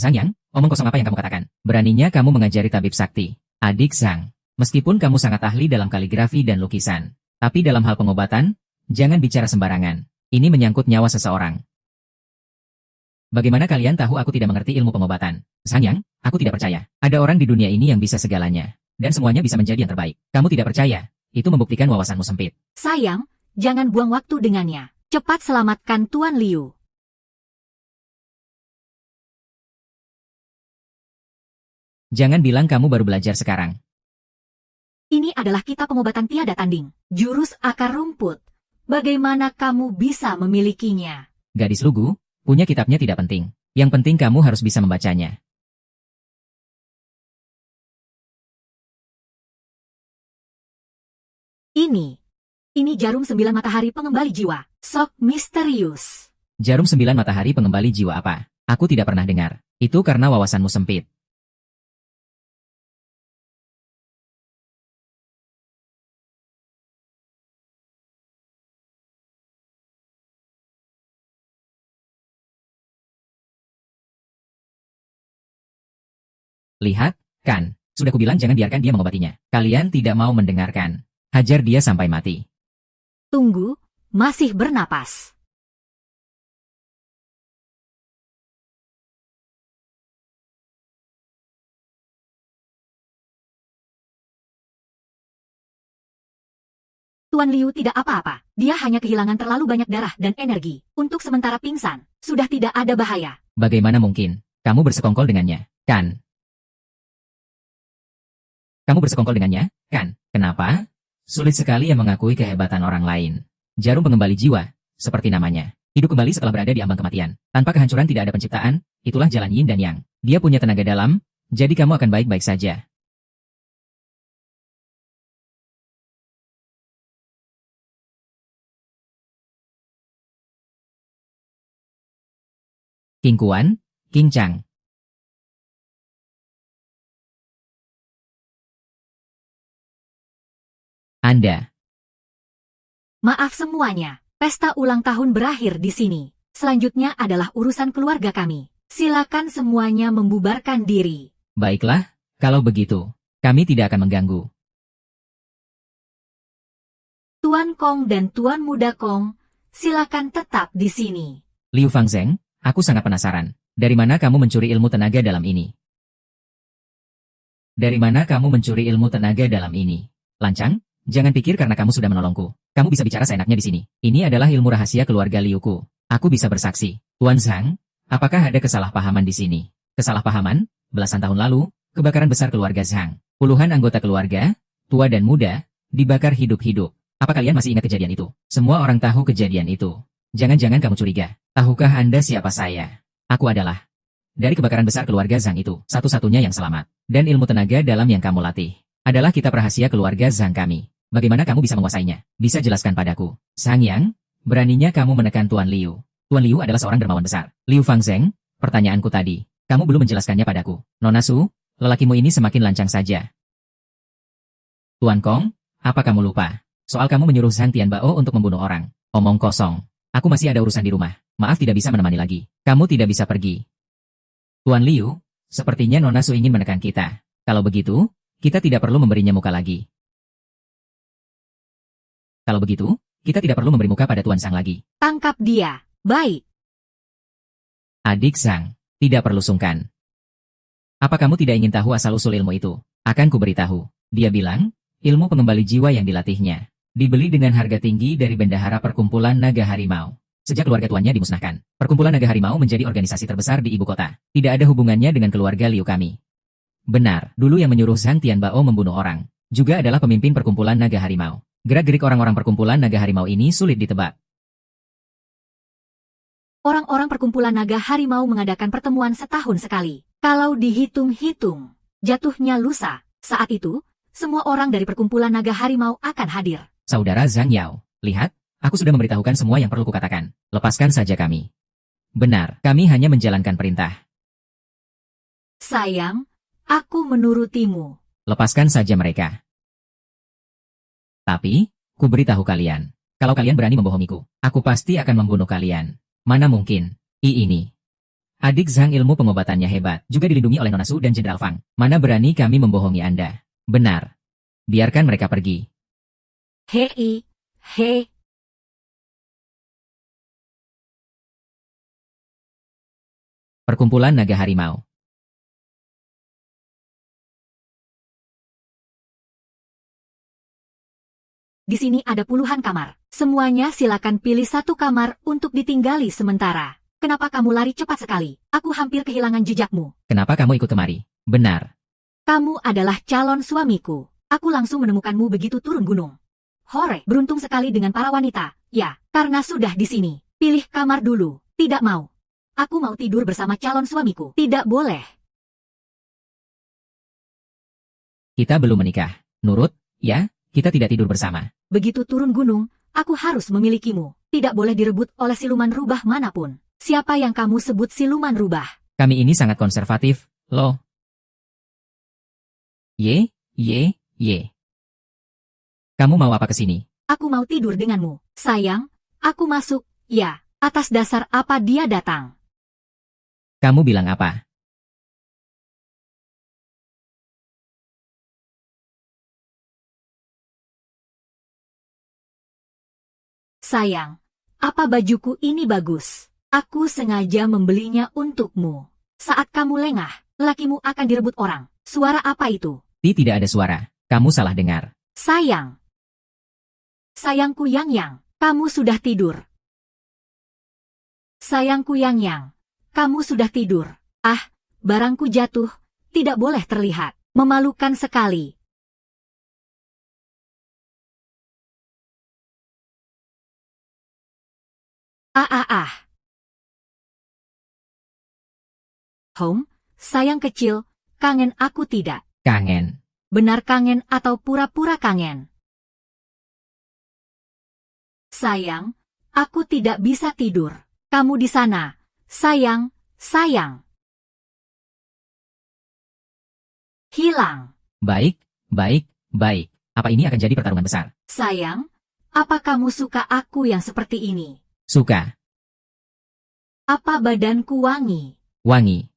Zangyang, omong kosong apa yang kamu katakan? Beraninya kamu mengajari tabib sakti. Adik Zhang, meskipun kamu sangat ahli dalam kaligrafi dan lukisan, tapi dalam hal pengobatan, jangan bicara sembarangan. Ini menyangkut nyawa seseorang. Bagaimana kalian tahu aku tidak mengerti ilmu pengobatan? Zangyang, aku tidak percaya. Ada orang di dunia ini yang bisa segalanya. Dan semuanya bisa menjadi yang terbaik. Kamu tidak percaya? Itu membuktikan wawasanmu sempit. Sayang, jangan buang waktu dengannya. Cepat selamatkan Tuan Liu. Jangan bilang kamu baru belajar sekarang. Ini adalah kitab pengobatan tiada tanding. Jurus akar rumput. Bagaimana kamu bisa memilikinya? Gadis lugu, punya kitabnya tidak penting. Yang penting kamu harus bisa membacanya. Ini jarum 9 matahari pengembali jiwa. Sok misterius. Jarum 9 matahari pengembali jiwa apa? Aku tidak pernah dengar. Itu karena wawasanmu sempit. Lihat, kan? Sudah kubilang jangan biarkan dia mengobatinya. Kalian tidak mau mendengarkan. Hajar dia sampai mati. Tunggu, masih bernapas. Tuan Liu tidak apa-apa. Dia hanya kehilangan terlalu banyak darah dan energi. Untuk sementara pingsan, sudah tidak ada bahaya. Bagaimana mungkin? Kamu bersekongkol dengannya, kan? Kamu bersekongkol dengannya, kan? Kenapa? Sulit sekali yang mengakui kehebatan orang lain. Jarum pengembali jiwa, seperti namanya. Hidup kembali setelah berada di ambang kematian. Tanpa kehancuran tidak ada penciptaan, itulah jalan yin dan yang. Dia punya tenaga dalam, jadi kamu akan baik-baik saja. King Kuan, King Chang. Anda. Maaf semuanya, pesta ulang tahun berakhir di sini. Selanjutnya adalah urusan keluarga kami. Silakan semuanya membubarkan diri. Baiklah, kalau begitu, kami tidak akan mengganggu. Tuan Kong dan Tuan Muda Kong, silakan tetap di sini. Liu Fangzheng, aku sangat penasaran. Dari mana kamu mencuri ilmu tenaga dalam ini? Dari mana kamu mencuri ilmu tenaga dalam ini? Lancang? Jangan pikir karena kamu sudah menolongku. Kamu bisa bicara seenaknya di sini. Ini adalah ilmu rahasia keluarga Liuku. Aku bisa bersaksi. Tuan Zhang, apakah ada kesalahpahaman di sini? Kesalahpahaman? Belasan tahun lalu, kebakaran besar keluarga Zhang. Puluhan anggota keluarga, tua dan muda, dibakar hidup-hidup. Apa kalian masih ingat kejadian itu? Semua orang tahu kejadian itu. Jangan-jangan kamu curiga. Tahukah Anda siapa saya? Aku adalah. Dari kebakaran besar keluarga Zhang itu, satu-satunya yang selamat. Dan ilmu tenaga dalam yang kamu latih adalah kitab rahasia keluarga Zhang kami. Bagaimana kamu bisa menguasainya? Bisa jelaskan padaku. Sang Yang, beraninya kamu menekan Tuan Liu. Tuan Liu adalah seorang dermawan besar. Liu Fangzheng, pertanyaanku tadi. Kamu belum menjelaskannya padaku. Nona Su, lelakimu ini semakin lancang saja. Tuan Kong, apa kamu lupa? Soal kamu menyuruh Zhang Tianbao untuk membunuh orang. Omong kosong. Aku masih ada urusan di rumah. Maaf tidak bisa menemani lagi. Kamu tidak bisa pergi. Tuan Liu, sepertinya Nona Su ingin menekan kita. Kalau begitu, kita tidak perlu memberinya muka lagi. Kalau begitu, kita tidak perlu memberi muka pada Tuan Zhang lagi. Tangkap dia. Baik. Adik Zhang, tidak perlu sungkan. Apa kamu tidak ingin tahu asal-usul ilmu itu? Akan kuberitahu. Dia bilang, ilmu pengembali jiwa yang dilatihnya dibeli dengan harga tinggi dari bendahara Perkumpulan Naga Harimau. Sejak keluarga tuannya dimusnahkan, Perkumpulan Naga Harimau menjadi organisasi terbesar di ibu kota. Tidak ada hubungannya dengan keluarga Liu kami. Benar, dulu yang menyuruh Zhang Tianbao membunuh orang, juga adalah pemimpin Perkumpulan Naga Harimau. Gerak-gerik orang-orang Perkumpulan Naga Harimau ini sulit ditebak. Orang-orang Perkumpulan Naga Harimau mengadakan pertemuan setahun sekali. Kalau dihitung-hitung, jatuhnya lusa. Saat itu, semua orang dari Perkumpulan Naga Harimau akan hadir. Saudara Zhang Yao, lihat, aku sudah memberitahukan semua yang perlu kukatakan. Lepaskan saja kami. Benar, kami hanya menjalankan perintah. Sayang, aku menurutimu. Lepaskan saja mereka. Tapi, ku beritahu kalian, kalau kalian berani membohongiku, aku pasti akan membunuh kalian. Mana mungkin? Ini. Adik Zhang ilmu pengobatannya hebat, juga dilindungi oleh Nona Su dan Jenderal Fang. Mana berani kami membohongi Anda? Benar. Biarkan mereka pergi. Hei, hei. Perkumpulan Naga Harimau. Di sini ada puluhan kamar. Semuanya silakan pilih satu kamar untuk ditinggali sementara. Kenapa kamu lari cepat sekali? Aku hampir kehilangan jejakmu. Kenapa kamu ikut kemari? Benar. Kamu adalah calon suamiku. Aku langsung menemukanmu begitu turun gunung. Hore, beruntung sekali dengan para wanita. Ya, karena sudah di sini. Pilih kamar dulu. Tidak mau. Aku mau tidur bersama calon suamiku. Tidak boleh. Kita belum menikah. Nurut, ya, kita tidak tidur bersama. Begitu turun gunung, aku harus memilikimu. Tidak boleh direbut oleh siluman rubah manapun. Siapa yang kamu sebut siluman rubah? Kami ini sangat konservatif, loh. Ye. Kamu mau apa ke sini? Aku mau tidur denganmu. Sayang, aku masuk, ya. Atas dasar apa dia datang? Kamu bilang apa? Sayang, apa bajuku ini bagus? Aku sengaja membelinya untukmu. Saat kamu lengah, lakimu akan direbut orang. Suara apa itu? Tidak ada suara. Kamu salah dengar. Sayang. Sayangku Yang, kamu sudah tidur. Sayangku Yang, kamu sudah tidur. Ah, barangku jatuh, tidak boleh terlihat. Memalukan sekali. Home, sayang kecil, kangen aku tidak. Kangen. Benar kangen atau pura-pura kangen? Sayang, aku tidak bisa tidur. Kamu di sana. Sayang. Hilang. Baik. Apa ini akan jadi pertarungan besar? Sayang, apa kamu suka aku yang seperti ini? Suka. Apa badanku wangi? Wangi.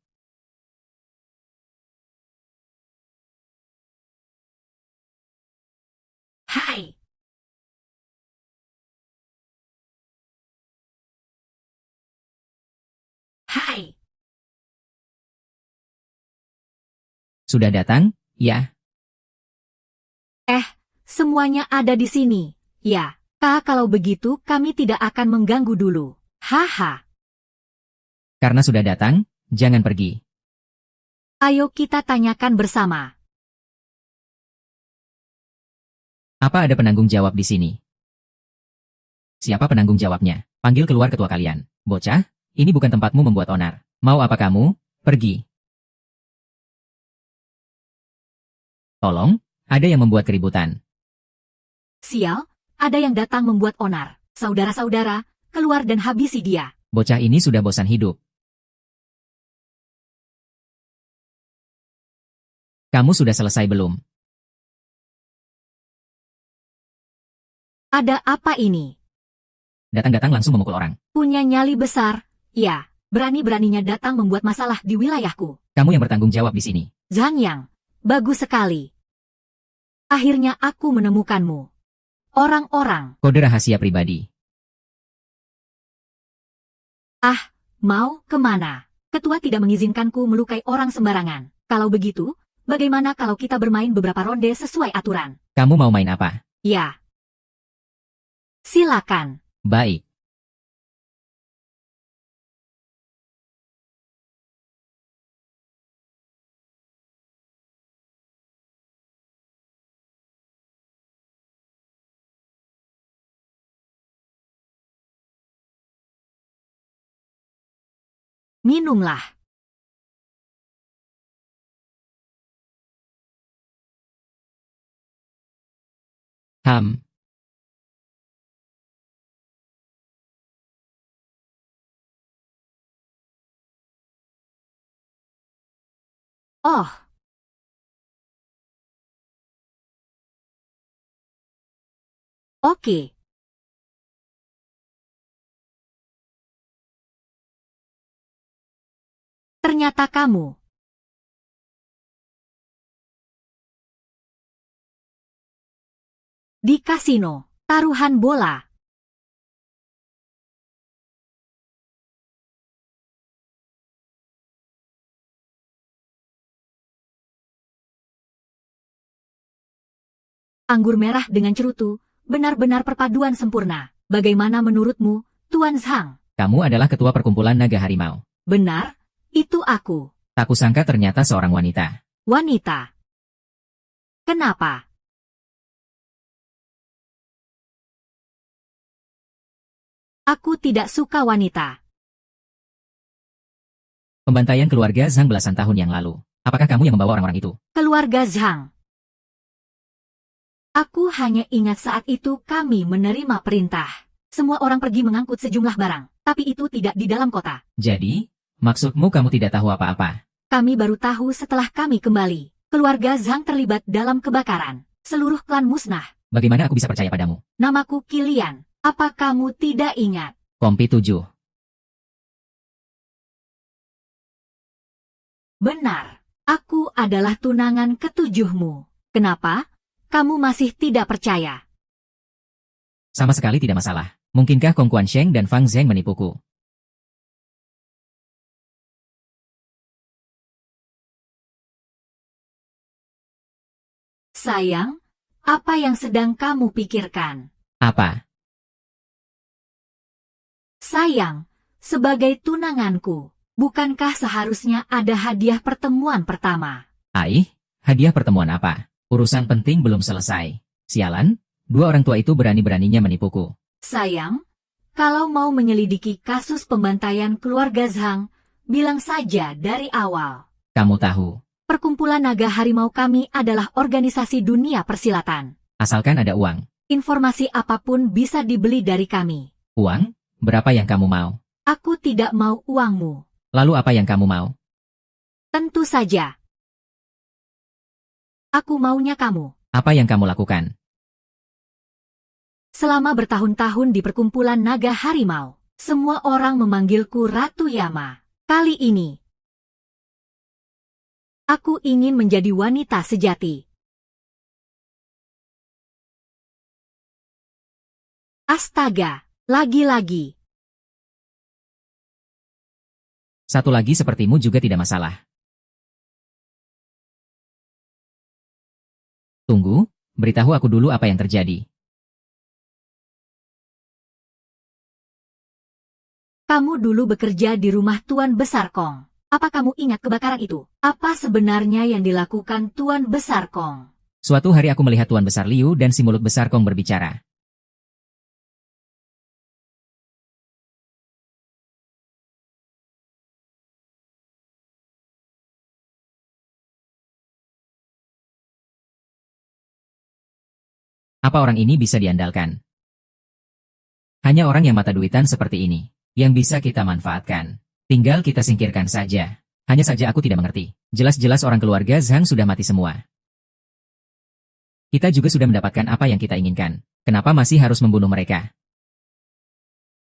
Hai. Hai. Sudah datang? Ya. Semuanya ada di sini. Ya, kalau begitu kami tidak akan mengganggu dulu. Haha. Karena sudah datang, jangan pergi. Ayo kita tanyakan bersama. Apa ada penanggung jawab di sini? Siapa penanggung jawabnya? Panggil keluar ketua kalian. Bocah, ini bukan tempatmu membuat onar. Mau apa kamu? Pergi. Tolong, ada yang membuat keributan. Sial, ada yang datang membuat onar. Saudara-saudara, keluar dan habisi dia. Bocah ini sudah bosan hidup. Kamu sudah selesai belum? Ada apa ini? Datang-datang langsung memukul orang. Punya nyali besar. Ya, berani-beraninya datang membuat masalah di wilayahku. Kamu yang bertanggung jawab di sini. Zhang Yang, bagus sekali. Akhirnya aku menemukanmu. Orang-orang. Kode rahasia pribadi. Mau kemana? Ketua tidak mengizinkanku melukai orang sembarangan. Kalau begitu, bagaimana kalau kita bermain beberapa ronde sesuai aturan? Kamu mau main apa? Ya. Silakan. Baik. Minumlah. Ham. Oh, oke. Ternyata kamu. Di kasino, taruhan bola. Anggur merah dengan cerutu, benar-benar perpaduan sempurna. Bagaimana menurutmu, Tuan Zhang? Kamu adalah ketua perkumpulan naga harimau. Benar, itu aku. Tak kusangka ternyata seorang wanita. Wanita. Kenapa? Aku tidak suka wanita. Pembantaian keluarga Zhang belasan tahun yang lalu. Apakah kamu yang membawa orang-orang itu? Keluarga Zhang. Aku hanya ingat saat itu kami menerima perintah. Semua orang pergi mengangkut sejumlah barang, tapi itu tidak di dalam kota. Jadi, maksudmu kamu tidak tahu apa-apa? Kami baru tahu setelah kami kembali. Keluarga Zhang terlibat dalam kebakaran. Seluruh klan musnah. Bagaimana aku bisa percaya padamu? Namaku Kilian. Apa kamu tidak ingat? Kompi 7. Benar. Aku adalah tunangan ketujuhmu. Kenapa? Kamu masih tidak percaya. Sama sekali tidak masalah. Mungkinkah Kong Quan Sheng dan Fang Zheng menipuku? Sayang, apa yang sedang kamu pikirkan? Apa? Sayang, sebagai tunanganku, bukankah seharusnya ada hadiah pertemuan pertama? Aih, hadiah pertemuan apa? Urusan penting belum selesai. Sialan, dua orang tua itu berani-beraninya menipuku. Sayang, kalau mau menyelidiki kasus pembantaian keluarga Zhang, bilang saja dari awal. Kamu tahu, Perkumpulan Naga Harimau kami adalah organisasi dunia persilatan. asalkan ada uang. Informasi apapun bisa dibeli dari kami. Uang? Berapa yang kamu mau? Aku tidak mau uangmu. Lalu apa yang kamu mau? Tentu saja. Aku maunya kamu. Apa yang kamu lakukan? Selama bertahun-tahun di perkumpulan Naga Harimau, semua orang memanggilku Ratu Yama. Kali ini, aku ingin menjadi wanita sejati. Astaga, lagi-lagi. Satu lagi sepertimu juga tidak masalah. Tunggu, beritahu aku dulu apa yang terjadi. Kamu dulu bekerja di rumah Tuan Besar Kong. Apa kamu ingat kebakaran itu? Apa sebenarnya yang dilakukan Tuan Besar Kong? Suatu hari aku melihat Tuan Besar Liu dan si mulut besar Kong berbicara. Apa orang ini bisa diandalkan? Hanya orang yang mata duitan seperti ini, yang bisa kita manfaatkan. Tinggal kita singkirkan saja. Hanya saja aku tidak mengerti. Jelas-jelas orang keluarga Zhang sudah mati semua. Kita juga sudah mendapatkan apa yang kita inginkan. Kenapa masih harus membunuh mereka?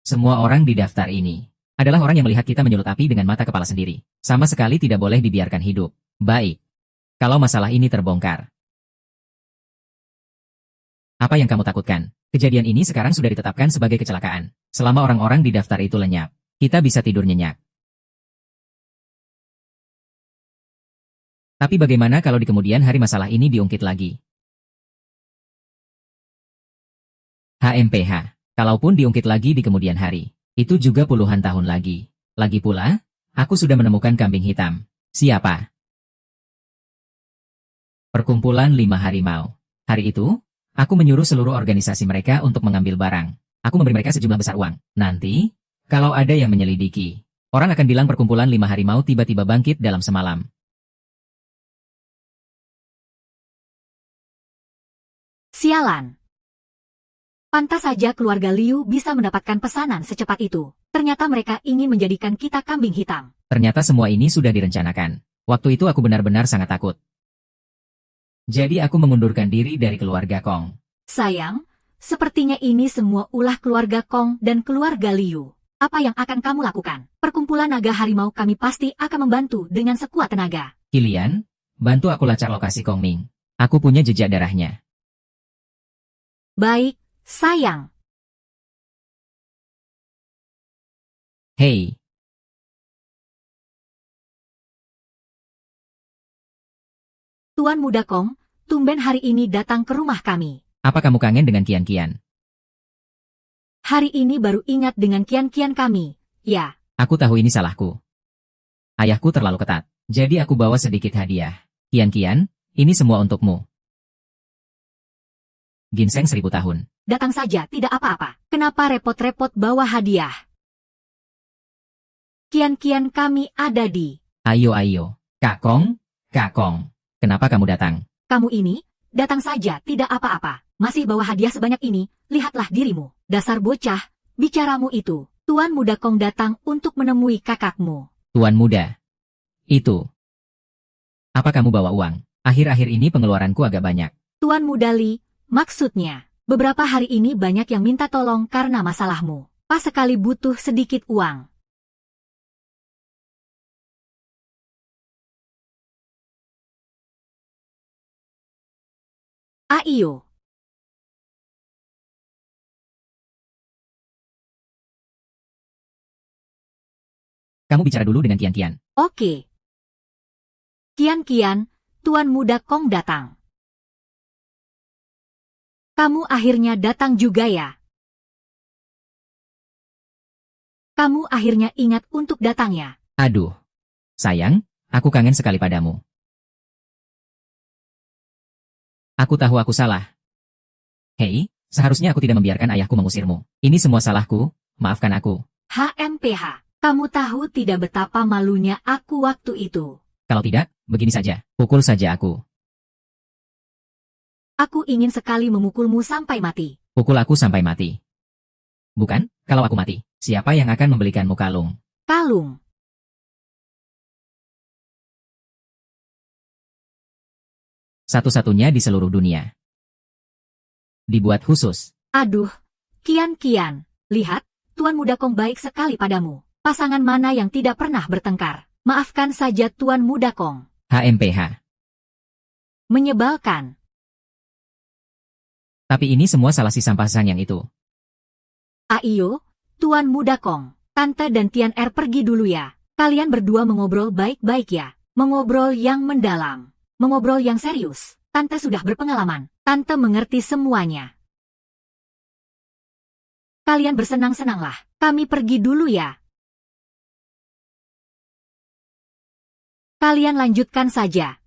Semua orang di daftar ini adalah orang yang melihat kita menyulut api dengan mata kepala sendiri. Sama sekali tidak boleh dibiarkan hidup. Baik. Kalau masalah ini terbongkar. Apa yang kamu takutkan? Kejadian ini sekarang sudah ditetapkan sebagai kecelakaan. Selama orang-orang di daftar itu lenyap, kita bisa tidur nyenyak. Tapi bagaimana kalau di kemudian hari masalah ini diungkit lagi? HMPH. Kalaupun diungkit lagi di kemudian hari, itu juga puluhan tahun lagi. Lagi pula, aku sudah menemukan kambing hitam. Siapa? Perkumpulan 5 harimau. Hari itu, aku menyuruh seluruh organisasi mereka untuk mengambil barang. Aku memberi mereka sejumlah besar uang. Nanti, kalau ada yang menyelidiki, orang akan bilang perkumpulan 5 harimau tiba-tiba bangkit dalam semalam. Sialan. Pantas saja keluarga Liu bisa mendapatkan pesanan secepat itu. Ternyata mereka ingin menjadikan kita kambing hitam. Ternyata semua ini sudah direncanakan. Waktu itu aku benar-benar sangat takut. Jadi aku mengundurkan diri dari keluarga Kong. Sayang, sepertinya ini semua ulah keluarga Kong dan keluarga Liu. Apa yang akan kamu lakukan? Perkumpulan naga harimau kami pasti akan membantu dengan sekuat tenaga. Kilian, bantu aku lacak lokasi Kong Ming. Aku punya jejak darahnya. Baik, sayang. Hei, Tuan Muda Kong, tumben hari ini datang ke rumah kami. apa kamu kangen dengan Kian-Kian? Hari ini baru ingat dengan kian-kian kami. Ya, Aku tahu ini salahku. Ayahku terlalu ketat, jadi aku bawa sedikit hadiah. Kian-Kian, ini semua untukmu. Ginseng 1000 tahun. datang saja tidak apa-apa. Kenapa repot-repot bawa hadiah? Kian-kian kami ada di... Ayo. Kakong, Kakong. Kenapa kamu datang? Kamu ini, datang saja tidak apa-apa. Masih bawa hadiah sebanyak ini, lihatlah dirimu. Dasar bocah, bicaramu itu. Tuan Muda Kong datang untuk menemui kakakmu. Tuan muda. Itu. Apa kamu bawa uang? Akhir-akhir ini pengeluaranku agak banyak. Tuan Muda Li, maksudnya, beberapa hari ini banyak yang minta tolong karena masalahmu. Pas sekali butuh sedikit uang. Ayo. Kamu bicara dulu dengan Kian-Kian. Oke. Kian-kian, Tuan Muda Kong datang. Kamu akhirnya datang juga ya? Kamu akhirnya ingat untuk datang ya? Aduh. Sayang, aku kangen sekali padamu. Aku tahu aku salah. Hei, seharusnya aku tidak membiarkan ayahku mengusirmu. Ini semua salahku, maafkan aku. HMPH, kamu tahu tidak betapa malunya aku waktu itu. Kalau tidak, begini saja, pukul saja aku. Aku ingin sekali memukulmu sampai mati. Pukul aku sampai mati. Bukan, kalau aku mati, siapa yang akan membelikanmu kalung? Kalung. Satu-satunya di seluruh dunia. Dibuat khusus. Aduh, Kian-kian, lihat, Tuan Muda Kong baik sekali padamu. Pasangan mana yang tidak pernah bertengkar? Maafkan saja Tuan Muda Kong. HMPH. Menyebalkan. Tapi ini semua salah si sampah sang yang itu. Ayo, Tuan Muda Kong, Tante dan Tian Er pergi dulu ya. Kalian berdua mengobrol baik-baik ya. Mengobrol yang mendalam. Mengobrol yang serius. Tante sudah berpengalaman. Tante mengerti semuanya. Kalian bersenang-senanglah. Kami pergi dulu ya. Kalian lanjutkan saja.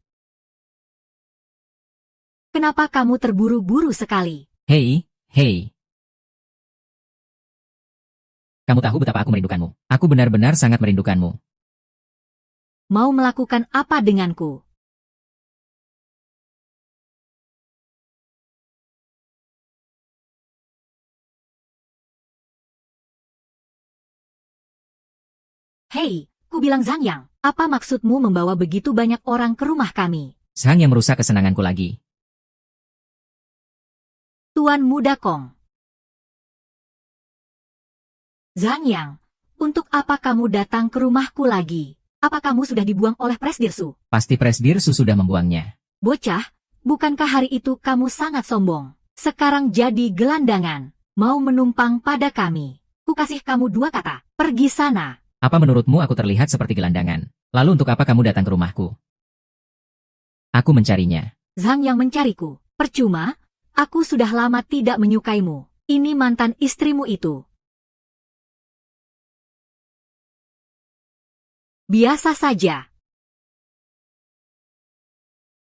Kenapa kamu terburu-buru sekali? Hei. Kamu tahu betapa aku merindukanmu. Aku benar-benar sangat merindukanmu. Mau melakukan apa denganku? Hei, ku bilang Zhang Yang, apa maksudmu membawa begitu banyak orang ke rumah kami? Zhang yang merusak kesenanganku lagi. Tuan Muda Kong. Zhang Yang, untuk apa kamu datang ke rumahku lagi? Apa kamu sudah dibuang oleh Presdirsu? Pasti Presdirsu sudah membuangnya. Bocah, bukankah hari itu kamu sangat sombong? Sekarang jadi gelandangan, mau menumpang pada kami. Ku kasih kamu 2 kata, pergi sana. Apa menurutmu aku terlihat seperti gelandangan? Lalu untuk apa kamu datang ke rumahku? Aku mencarinya. Zhang yang mencariku. Percuma, aku sudah lama tidak menyukaimu. Ini mantan istrimu itu. Biasa saja.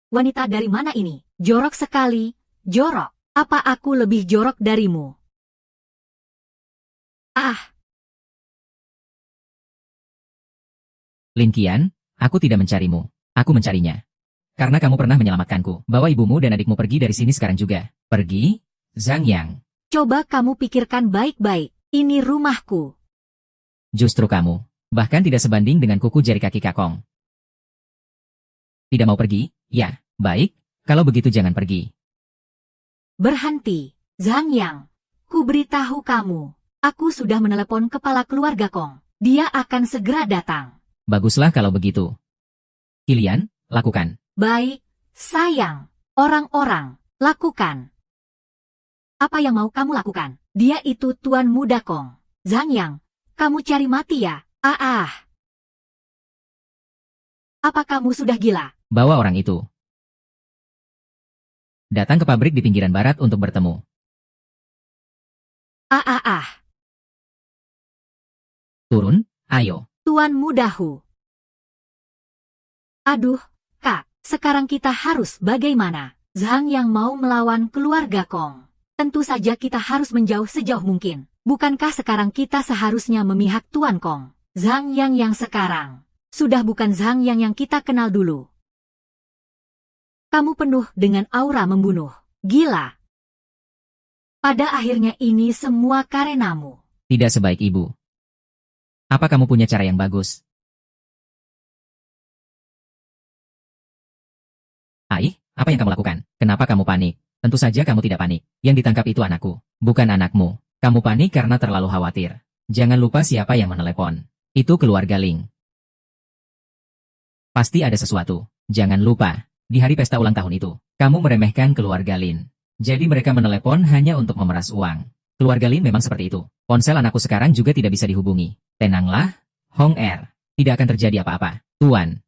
Wanita dari mana ini? Jorok sekali, jorok. Apa aku lebih jorok darimu? Ah, Lin Qian, aku tidak mencarimu. Aku mencarinya. Karena kamu pernah menyelamatkanku. Bawa ibumu dan adikmu pergi dari sini sekarang juga. Pergi? Zhang Yang. coba kamu pikirkan baik-baik. Ini rumahku. Justru kamu. Bahkan tidak sebanding dengan kuku jari kaki Kakong. Tidak mau pergi? Ya, baik. Kalau begitu jangan pergi. Berhenti, Zhang Yang. Ku beritahu kamu. Aku sudah menelepon kepala keluarga Kong. Dia akan segera datang. Baguslah kalau begitu. Kilian, lakukan. Baik, sayang. Orang-orang, lakukan. Apa yang mau kamu lakukan? Dia itu Tuan Muda Kong. Zhang Yang, kamu cari mati ya? Apa kamu sudah gila? Bawa orang itu. Datang ke pabrik di pinggiran barat untuk bertemu. Turun, ayo. Tuan Mudahu. Aduh, Kak, sekarang kita harus bagaimana? Zhang Yang mau melawan keluarga Kong. Tentu saja kita harus menjauh sejauh mungkin. Bukankah sekarang kita seharusnya memihak Tuan Kong? Zhang yang sekarang sudah bukan Zhang yang kita kenal dulu. Kamu penuh dengan aura membunuh. Gila. Pada akhirnya ini semua karenamu. Tidak sebaik ibu. Apa kamu punya cara yang bagus? Ai, apa yang kamu lakukan? Kenapa kamu panik? Tentu saja kamu tidak panik. Yang ditangkap itu anakku, bukan anakmu. Kamu panik karena terlalu khawatir. Jangan lupa siapa yang menelepon. Itu keluarga Ling. Pasti ada sesuatu. Jangan lupa, di hari pesta ulang tahun itu, kamu meremehkan keluarga Lin. Jadi mereka menelepon hanya untuk memeras uang. Keluarga Lin memang seperti itu. Ponsel anakku sekarang juga tidak bisa dihubungi. Tenanglah, Hong Er. Tidak akan terjadi apa-apa. Tuan,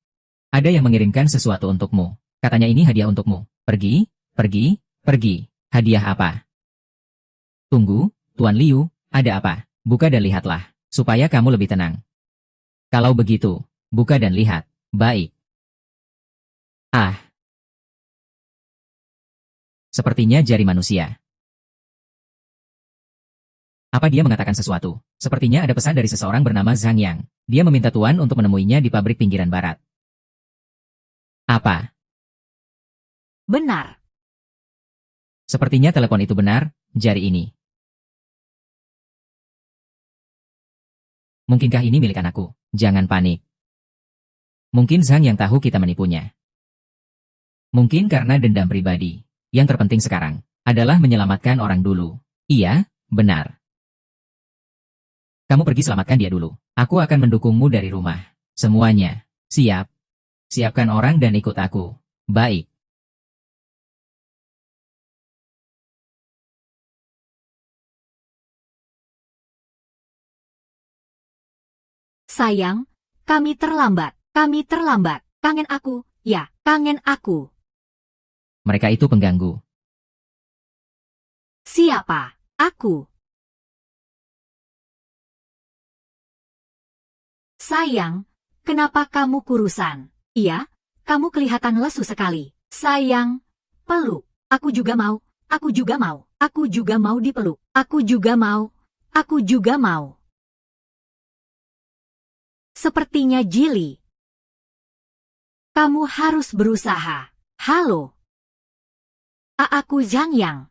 ada yang mengirimkan sesuatu untukmu. Katanya ini hadiah untukmu. Pergi, pergi, pergi. Hadiah apa? Tunggu, Tuan Liu, ada apa? Buka dan lihatlah, supaya kamu lebih tenang. Kalau begitu, buka dan lihat. Baik. Sepertinya jari manusia. Apa dia mengatakan sesuatu? Sepertinya ada pesan dari seseorang bernama Zhang Yang. Dia meminta Tuan untuk menemuinya di pabrik pinggiran barat. Apa? Benar. Sepertinya telepon itu benar, jari ini. Mungkinkah ini milik anakku? Jangan panik. Mungkin Zhang yang tahu kita menipunya. Mungkin karena dendam pribadi. Yang terpenting sekarang adalah menyelamatkan orang dulu. Iya, benar. Kamu pergi selamatkan dia dulu. Aku akan mendukungmu dari rumah. Semuanya. Siap. Siapkan orang dan ikut aku. Baik. Sayang, kami terlambat. Kami terlambat. Kangen aku, ya, kangen aku. Mereka itu pengganggu. Siapa? Aku. Sayang, kenapa kamu kurusan? Iya, kamu kelihatan lesu sekali. Sayang, peluk. Aku juga mau, aku juga mau, aku juga mau dipeluk. Aku juga mau, aku juga mau. Sepertinya jeli. Kamu harus berusaha. Halo. Aku Zhang Yang.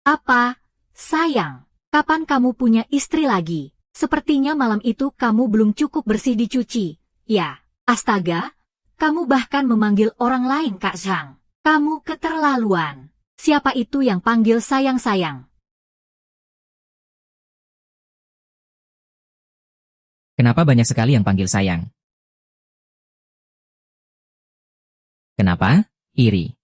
Apa, sayang? Kapan kamu punya istri lagi? Sepertinya malam itu kamu belum cukup bersih dicuci. Ya, astaga, kamu bahkan memanggil orang lain Kak Zhang. Kamu keterlaluan. Siapa itu yang panggil sayang-sayang? Kenapa banyak sekali yang panggil sayang? Kenapa? Iri.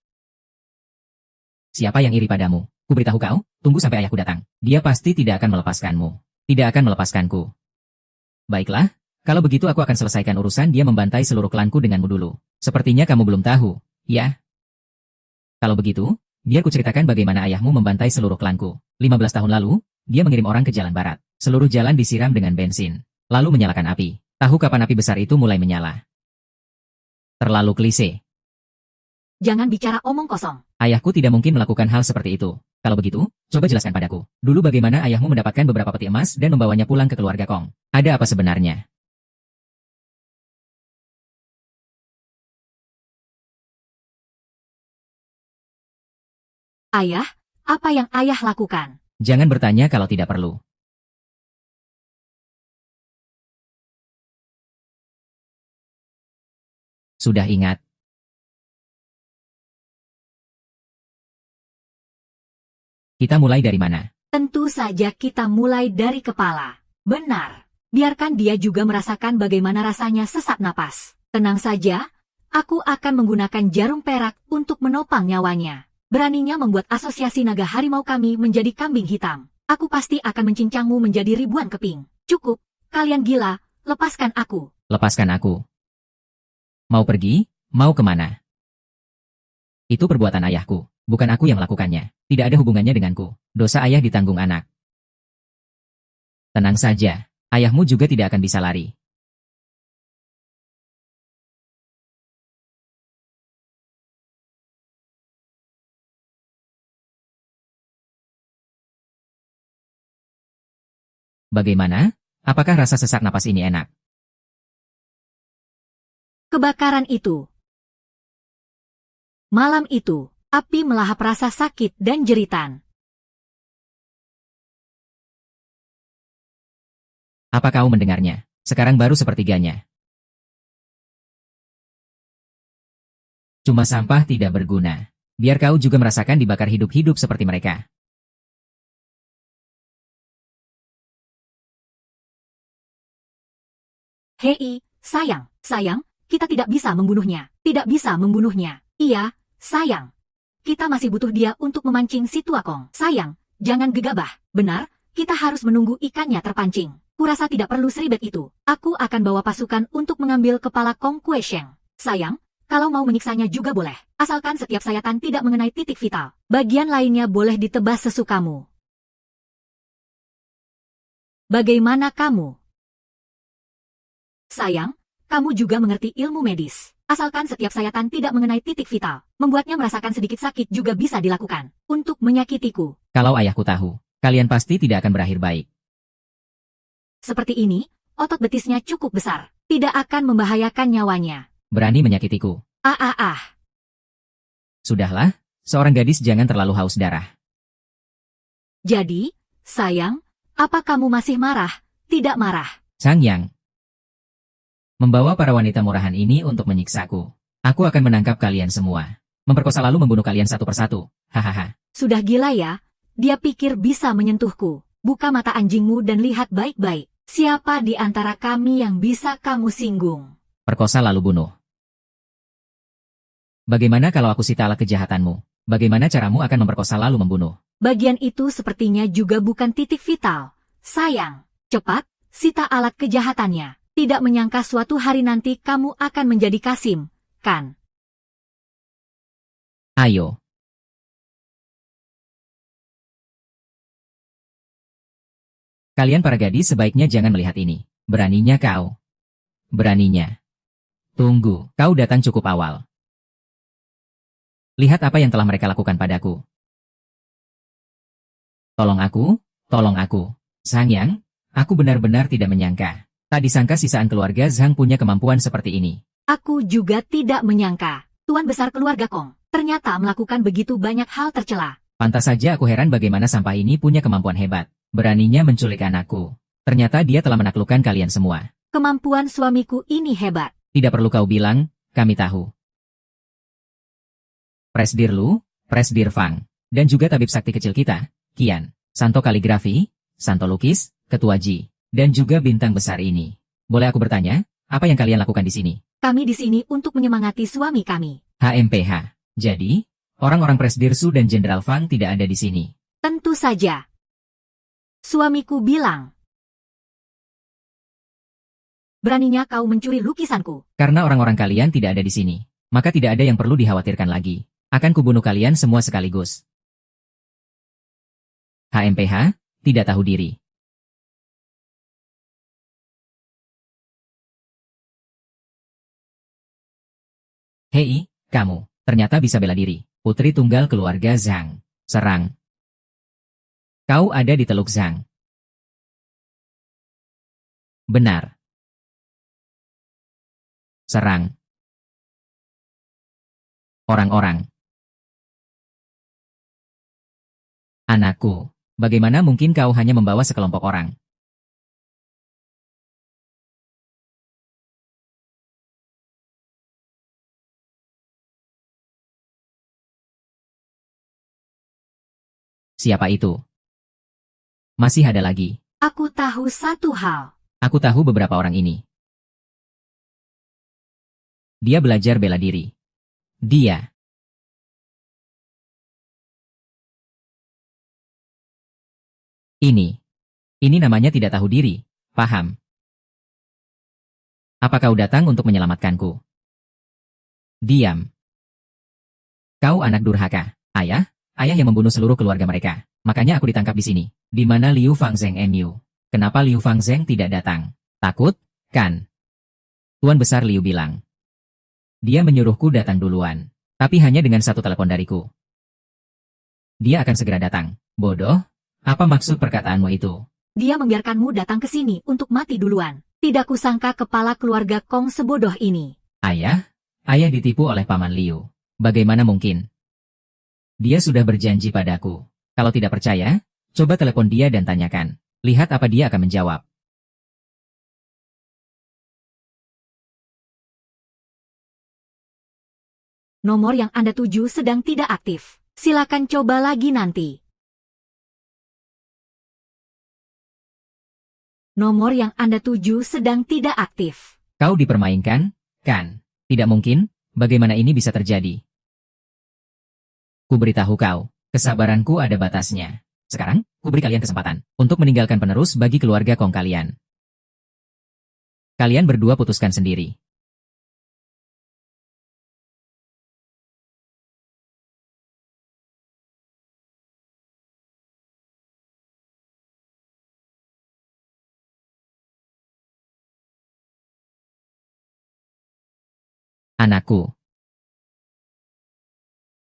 Siapa yang iri padamu? Kuberitahu kau, tunggu sampai ayahku datang. Dia pasti tidak akan melepaskanmu. Tidak akan melepaskanku. Baiklah, kalau begitu aku akan selesaikan urusan dia membantai seluruh klanku denganmu dulu. Sepertinya kamu belum tahu, ya? Kalau begitu, biar kuceritakan bagaimana ayahmu membantai seluruh klanku. 15 tahun lalu, dia mengirim orang ke jalan barat. Seluruh jalan disiram dengan bensin. Lalu menyalakan api. Tahu kapan api besar itu mulai menyala? Terlalu klise. Jangan bicara omong kosong. Ayahku tidak mungkin melakukan hal seperti itu. Kalau begitu, coba jelaskan padaku. Dulu bagaimana ayahmu mendapatkan beberapa peti emas dan membawanya pulang ke keluarga Kong? Ada apa sebenarnya? Ayah, apa yang ayah lakukan? Jangan bertanya kalau tidak perlu. Sudah ingat. Kita mulai dari mana? Tentu saja kita mulai dari kepala. Benar. Biarkan dia juga merasakan bagaimana rasanya sesak napas. Tenang saja, aku akan menggunakan jarum perak untuk menopang nyawanya. Beraninya membuat asosiasi naga harimau kami menjadi kambing hitam. Aku pasti akan mencincangmu menjadi ribuan keping. Cukup, kalian gila, lepaskan aku. Lepaskan aku. Mau pergi? Mau kemana? Itu perbuatan ayahku. Bukan aku yang melakukannya. Tidak ada hubungannya denganku. Dosa ayah ditanggung anak. Tenang saja. Ayahmu juga tidak akan bisa lari. Bagaimana? Apakah rasa sesak napas ini enak? Kebakaran itu. Malam itu, api melahap rasa sakit dan jeritan. Apa kau mendengarnya? Sekarang baru sepertiganya. Cuma sampah tidak berguna. Biar kau juga merasakan dibakar hidup-hidup seperti mereka. Hei, sayang, kita tidak bisa membunuhnya. Tidak bisa membunuhnya. Iya, sayang. Kita masih butuh dia untuk memancing si Tuakong. Sayang, jangan gegabah. Benar, kita harus menunggu ikannya terpancing. Kurasa tidak perlu seribet itu. Aku akan bawa pasukan untuk mengambil kepala Kong Kue Sheng. Sayang, kalau mau menyiksanya juga boleh. Asalkan setiap sayatan tidak mengenai titik vital. Bagian lainnya boleh ditebas sesukamu. Bagaimana kamu? Sayang, kamu juga mengerti ilmu medis. Asalkan setiap sayatan tidak mengenai titik vital, membuatnya merasakan sedikit sakit juga bisa dilakukan. Untuk menyakitiku. Kalau ayahku tahu, kalian pasti tidak akan berakhir baik. Seperti ini, otot betisnya cukup besar. Tidak akan membahayakan nyawanya. Berani menyakitiku. Sudahlah, seorang gadis jangan terlalu haus darah. Jadi, sayang, apa kamu masih marah? Tidak marah. Sang Yang. Membawa para wanita murahan ini untuk menyiksaku. Aku akan menangkap kalian semua. Memperkosa lalu membunuh kalian satu persatu. Hahaha. Sudah gila ya? Dia pikir bisa menyentuhku. Buka mata anjingmu dan lihat baik-baik. Siapa di antara kami yang bisa kamu singgung? Perkosa lalu bunuh. Bagaimana kalau aku sita alat kejahatanmu? Bagaimana caramu akan memperkosa lalu membunuh? Bagian itu sepertinya juga bukan titik vital. Sayang, cepat, sita alat kejahatannya. Tidak menyangka suatu hari nanti kamu akan menjadi Kasim, kan? Ayo. Kalian para gadis sebaiknya jangan melihat ini. Beraninya kau. Beraninya. Tunggu, kau datang cukup awal. Lihat apa yang telah mereka lakukan padaku. Tolong aku. Sang Yang, aku benar-benar tidak menyangka. Tak disangka sisaan keluarga Zhang punya kemampuan seperti ini. Aku juga tidak menyangka. Tuan besar keluarga Kong ternyata melakukan begitu banyak hal tercela. Pantas saja aku heran bagaimana sampah ini punya kemampuan hebat. Beraninya menculik anakku. Ternyata dia telah menaklukkan kalian semua. Kemampuan suamiku ini hebat. Tidak perlu kau bilang, kami tahu. Presdir Lu, Presdir Fang, dan juga tabib sakti kecil kita, Kian, Santo Kaligrafi, Santo Lukis, Ketua Ji, dan juga bintang besar ini. Boleh aku bertanya, apa yang kalian lakukan di sini? Kami di sini untuk menyemangati suami kami. HMPH. Jadi, orang-orang Presdir Su dan Jenderal Fang tidak ada di sini. Tentu saja. Suamiku bilang. Beraninya kau mencuri lukisanku. Karena orang-orang kalian tidak ada di sini, maka tidak ada yang perlu dikhawatirkan lagi. Akan kubunuh kalian semua sekaligus. HMPH, tidak tahu diri. Hei, kamu, ternyata bisa bela diri. Putri tunggal keluarga Zhang. Serang. Kau ada di Teluk Zhang. Benar. Serang. Orang-orang. Anakku, bagaimana mungkin kau hanya membawa sekelompok orang? Siapa itu? Masih ada lagi. Aku tahu satu hal. Aku tahu beberapa orang ini. Dia belajar bela diri. Dia. Ini namanya tidak tahu diri, paham? Apa kau datang untuk menyelamatkanku? Diam. Kau anak durhaka, ayah yang membunuh seluruh keluarga mereka. Makanya aku ditangkap di sini. Di mana Liu Fangzheng MU? Kenapa Liu Fangzheng tidak datang? Takut, kan? Tuan Besar Liu bilang. Dia menyuruhku datang duluan, tapi hanya dengan satu telepon dariku. Dia akan segera datang. Bodoh? Apa maksud perkataanmu itu? Dia membiarkanmu datang ke sini untuk mati duluan. Tidak kusangka kepala keluarga Kong sebodoh ini. Ayah ditipu oleh Paman Liu. Bagaimana mungkin? Dia sudah berjanji padaku. Kalau tidak percaya, coba telepon dia dan tanyakan. Lihat apa dia akan menjawab. Nomor yang Anda tuju sedang tidak aktif. Silakan coba lagi nanti. Nomor yang Anda tuju sedang tidak aktif. Kau dipermainkan, kan? Tidak mungkin, bagaimana ini bisa terjadi? Kuberitahu kau, kesabaranku ada batasnya. Sekarang, kuberi kalian kesempatan untuk meninggalkan penerus bagi keluarga Kong kalian. Kalian berdua putuskan sendiri. Anakku.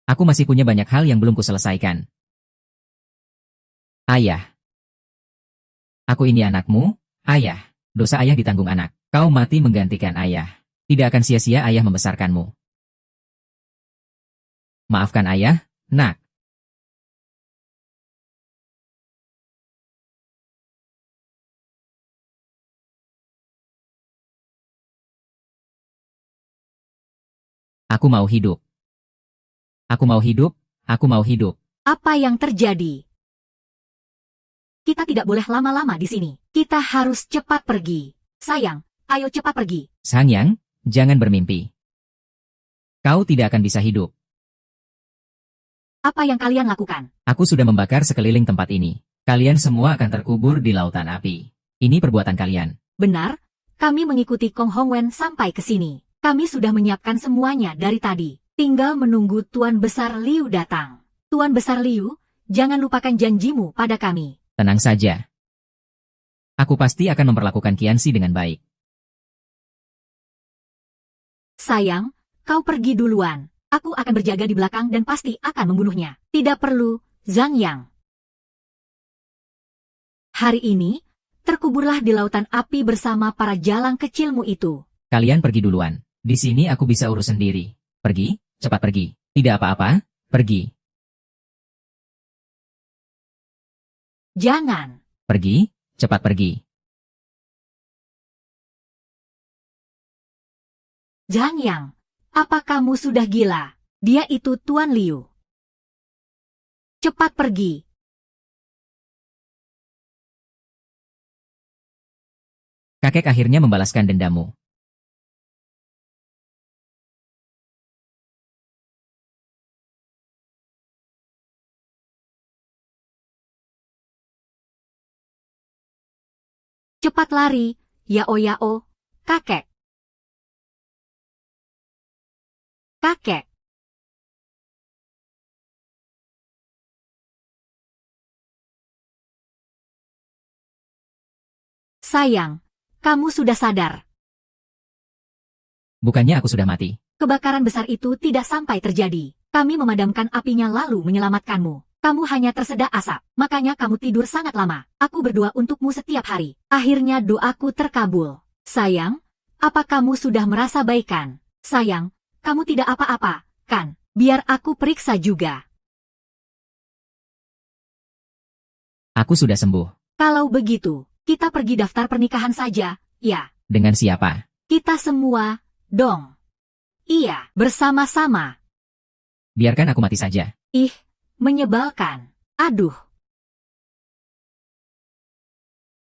Aku masih punya banyak hal yang belum kuselesaikan. Ayah. Aku ini anakmu, ayah. Dosa ayah ditanggung anak. Kau mati menggantikan ayah. Tidak akan sia-sia ayah membesarkanmu. Maafkan ayah, nak. Aku mau hidup. Aku mau hidup, aku mau hidup. Apa yang terjadi? Kita tidak boleh lama-lama di sini. Kita harus cepat pergi. Sayang, ayo cepat pergi. Sangyang, jangan bermimpi. Kau tidak akan bisa hidup. Apa yang kalian lakukan? Aku sudah membakar sekeliling tempat ini. Kalian semua akan terkubur di lautan api. Ini perbuatan kalian. Benar, kami mengikuti Kong Hongwen sampai ke sini. Kami sudah menyiapkan semuanya dari tadi. Tinggal menunggu Tuan Besar Liu datang. Tuan Besar Liu, jangan lupakan janjimu pada kami. Tenang saja. Aku pasti akan memperlakukan Qianxi dengan baik. Sayang, kau pergi duluan. Aku akan berjaga di belakang dan pasti akan membunuhnya. Tidak perlu, Zhang Yang. Hari ini, terkuburlah di lautan api bersama para jalang kecilmu itu. Kalian pergi duluan. Di sini aku bisa urus sendiri. Pergi, cepat pergi. Tidak apa-apa, pergi. Jangan. Pergi, cepat pergi. Zhang Yang, apa kamu sudah gila? Dia itu Tuan Liu. Cepat pergi. Kakek akhirnya membalaskan dendamu. Cepat lari, Yao Yao, kakek. Kakek. Sayang, kamu sudah sadar. Bukannya aku sudah mati. Kebakaran besar itu tidak sampai terjadi. Kami memadamkan apinya lalu menyelamatkanmu. Kamu hanya tersedak asap, makanya kamu tidur sangat lama. Aku berdoa untukmu setiap hari. Akhirnya doaku terkabul. Sayang, apa kamu sudah merasa baikan? Sayang, kamu tidak apa-apa, kan? Biar aku periksa juga. Aku sudah sembuh. Kalau begitu, kita pergi daftar pernikahan saja, ya. Dengan siapa? Kita semua, dong. Iya, bersama-sama. Biarkan aku mati saja. Ih, menyebalkan. Aduh.